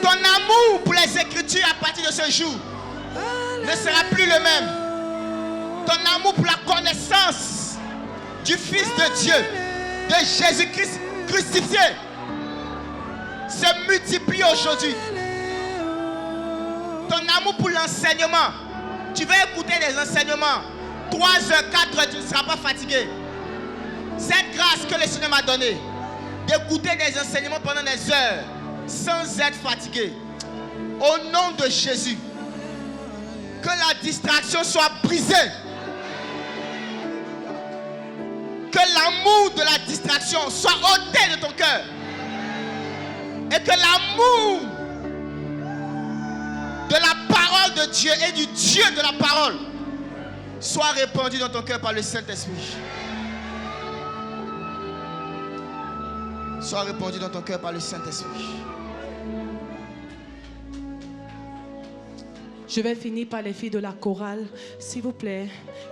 Ton amour pour les Écritures à partir de ce jour ne sera plus le même. Ton amour pour la connaissance du Fils de Dieu, de Jésus-Christ crucifié, se multiplie aujourd'hui. Ton amour pour l'enseignement, tu vas écouter des enseignements 3 heures, 4 heures, tu ne seras pas fatigué. Cette grâce que le Seigneur m'a donnée d'écouter des enseignements pendant des heures sans être fatigué, au nom de Jésus, que la distraction soit brisée, que l'amour de la distraction soit ôté de ton cœur et que l'amour de la parole de Dieu et du Dieu de la parole soit répandu dans ton cœur par le Saint-Esprit. Soit répandu dans ton cœur par le Saint-Esprit. Je vais finir par les filles de la chorale. S'il vous plaît,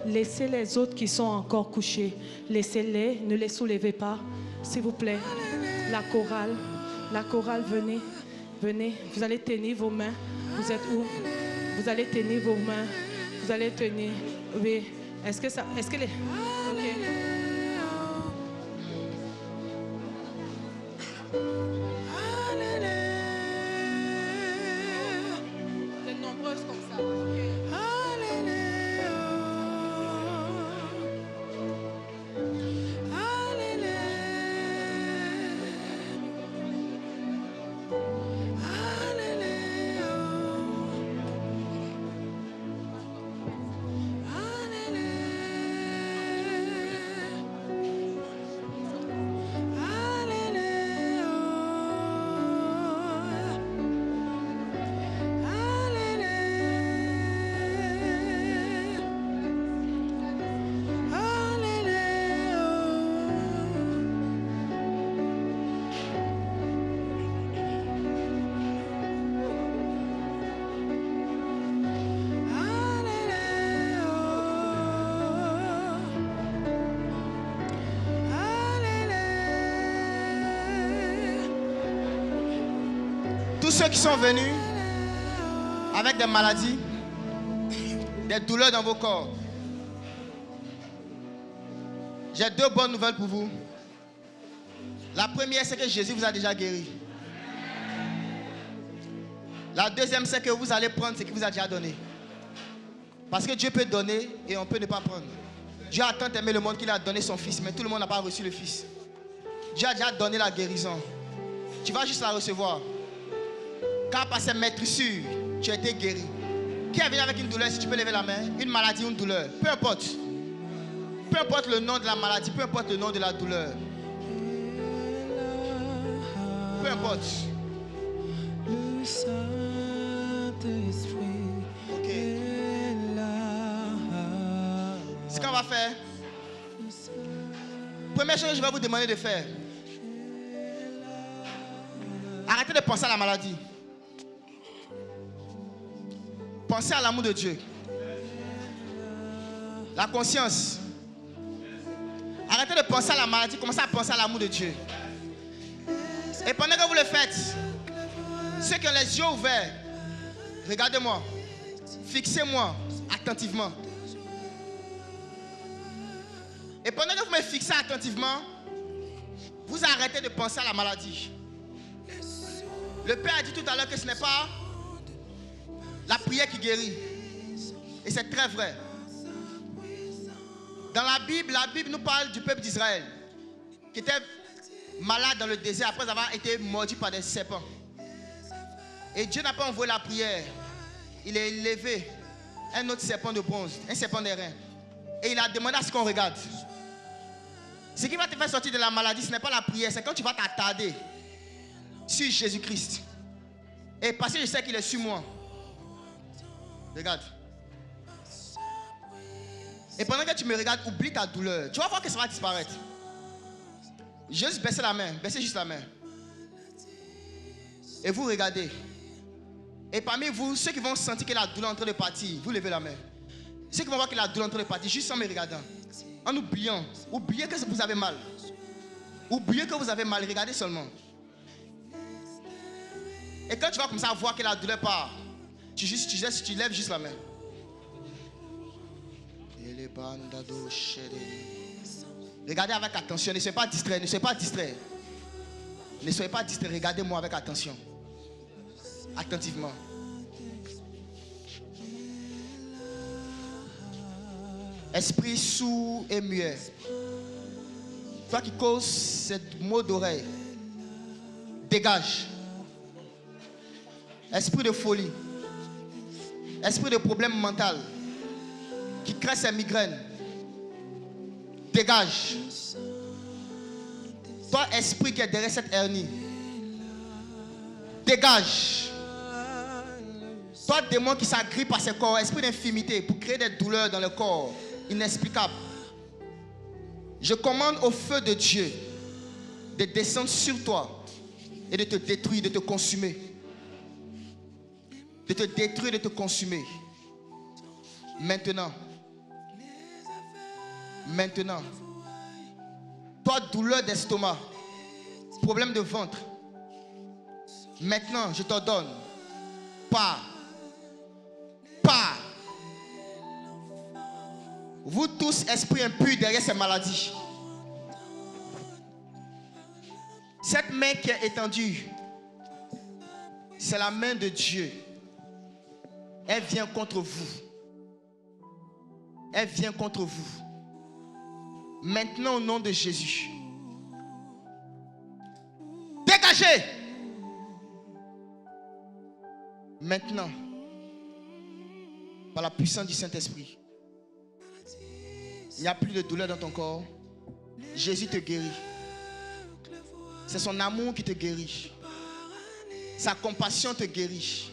laissez les autres qui sont encore couchés. Laissez-les, ne les soulevez pas. S'il vous plaît, la chorale, venez. Venez, vous allez tenir vos mains. Vous êtes où? Vous allez tenir vos mains. Vous allez tenir. Oui. Est-ce que les... Ok. Comme ça. Tous ceux qui sont venus avec des maladies, des douleurs dans vos corps, j'ai 2 bonnes nouvelles pour vous. La première, c'est que Jésus vous a déjà guéri. La deuxième, c'est que vous allez prendre ce qu'il vous a déjà donné. Parce que Dieu peut donner et on peut ne pas prendre. Dieu a tant aimé le monde qu'il a donné son Fils, mais tout le monde n'a pas reçu le Fils. Dieu a déjà donné la guérison. Tu vas juste la recevoir. Car par ses maîtrissures, tu as été guéri. Qui est venu avec une douleur, si tu peux lever la main? Une maladie ou une douleur, peu importe. Peu importe le nom de la maladie, peu importe le nom de la douleur. Peu importe. Ok. Ce qu'on va faire, première chose que je vais vous demander de faire, arrêtez de penser à la maladie. Pensez à l'amour de Dieu. La conscience. Arrêtez de penser à la maladie, commencez à penser à l'amour de Dieu. Et pendant que vous le faites, ceux qui ont les yeux ouverts, regardez-moi, fixez-moi attentivement. Et pendant que vous me fixez attentivement, vous arrêtez de penser à la maladie. Le Père a dit tout à l'heure que ce n'est pas la prière qui guérit. Et c'est très vrai. Dans la Bible nous parle du peuple d'Israël qui était malade dans le désert après avoir été mordu par des serpents. Et Dieu n'a pas envoyé la prière. Il a élevé un autre serpent de bronze, un serpent d'airain. Et il a demandé à ce qu'on regarde. Ce qui va te faire sortir de la maladie, ce n'est pas la prière, c'est quand tu vas t'attarder sur Jésus-Christ. Et parce que je sais qu'il est sur moi. Regarde. Et pendant que tu me regardes, oublie ta douleur. Tu vas voir que ça va disparaître. Juste baissez la main. Baissez juste la main. Et vous regardez. Et parmi vous, ceux qui vont sentir que la douleur est en train de partir, vous levez la main. Ceux qui vont voir que la douleur est en train de partir, juste en me regardant. En oubliant. Oubliez que vous avez mal. Oubliez que vous avez mal, regardez seulement. Et quand tu vas comme ça voir que la douleur part, tu lèves juste la main. Regardez avec attention, ne soyez pas distrait, ne soyez pas distrait. Ne soyez pas distrait, regardez-moi avec attention. Attentivement. Esprit sourd et muet. Toi qui causes cette mot d'oreille, dégage. Esprit de folie. Esprit de problème mental qui crée ses migraines. Dégage. Toi, esprit qui est derrière cette hernie. Dégage. Toi, démon qui s'agrippe à ses corps, esprit d'infimité pour créer des douleurs dans le corps inexplicables. Je commande au feu de Dieu de descendre sur toi et de te détruire, de te consumer. De te détruire, de te consumer. Maintenant. Maintenant. Toi, douleur d'estomac, problème de ventre. Maintenant, je t'ordonne. Pars. Pars. Vous tous, esprits impurs derrière ces maladies. Cette main qui est étendue, c'est la main de Dieu. Elle vient contre vous. Elle vient contre vous. Maintenant, au nom de Jésus. Dégagez. Maintenant, par la puissance du Saint-Esprit, il n'y a plus de douleur dans ton corps. Jésus te guérit. C'est son amour qui te guérit. Sa compassion te guérit.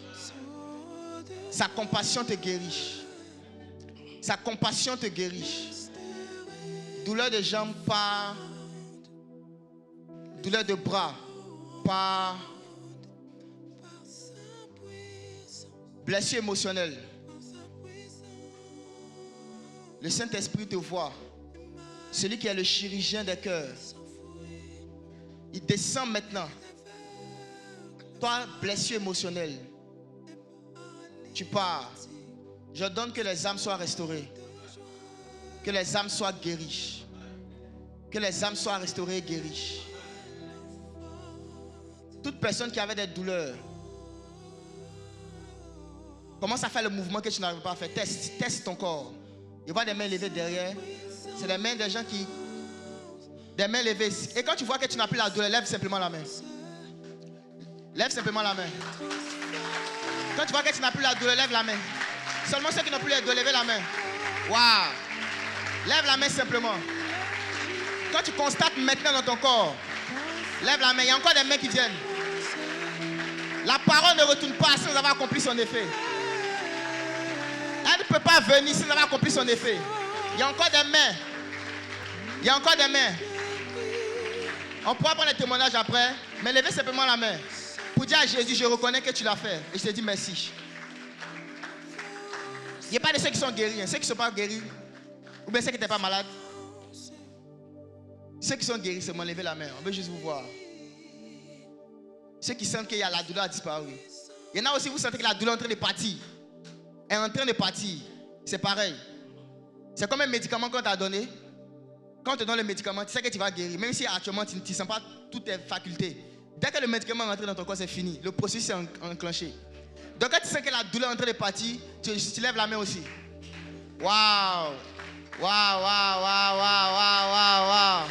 Sa compassion te guérit. Sa compassion te guérit. Douleur de jambes, pas. Douleur de bras, pas. Blessure émotionnelle. Le Saint-Esprit te voit. Celui qui est le chirurgien des cœurs. Il descend maintenant. Toi, blessure émotionnelle. Tu pars. Je donne que les âmes soient restaurées. Que les âmes soient guéries. Que les âmes soient restaurées et guéries. Toute personne qui avait des douleurs, commence à faire le mouvement que tu n'arrives pas à faire. Teste ton corps. Il voit des mains levées derrière. C'est les mains des gens qui... Des mains levées. Et quand tu vois que tu n'as plus la douleur, lève simplement la main. Lève simplement la main. Quand tu vois que tu n'as plus la douleur, lève la main. Seulement ceux qui n'ont plus la douleur, levez la main. Waouh! Lève la main simplement. Quand tu constates maintenant dans ton corps, lève la main. Il y a encore des mains qui viennent. La parole ne retourne pas sans avoir accompli son effet. Elle ne peut pas venir sans avoir accompli son effet. Il y a encore des mains. Il y a encore des mains. On pourra prendre les témoignages après, mais levez simplement la main. Pour dire à Jésus, je reconnais que tu l'as fait. Et je te dis merci. Il n'y a pas de ceux qui sont guéris. Ceux qui ne sont pas guéris, ou bien ceux qui n'étaient pas malades. Ceux qui sont guéris, seulement levez la main. On veut juste vous voir. Ceux qui sentent que la douleur a disparu. Il y en a aussi, vous sentez que la douleur est en train de partir. Elle est en train de partir. C'est pareil. C'est comme un médicament qu'on t'a donné. Quand on te donne le médicament, tu sais que tu vas guérir. Même si actuellement tu ne sens pas toutes tes facultés. Dès que le médicament est rentré dans ton corps, c'est fini. Le processus est enclenché. Donc quand tu sens que la douleur est en train de partir, tu lèves la main aussi. Waouh! Waouh, waouh, waouh, waouh, waouh, waouh.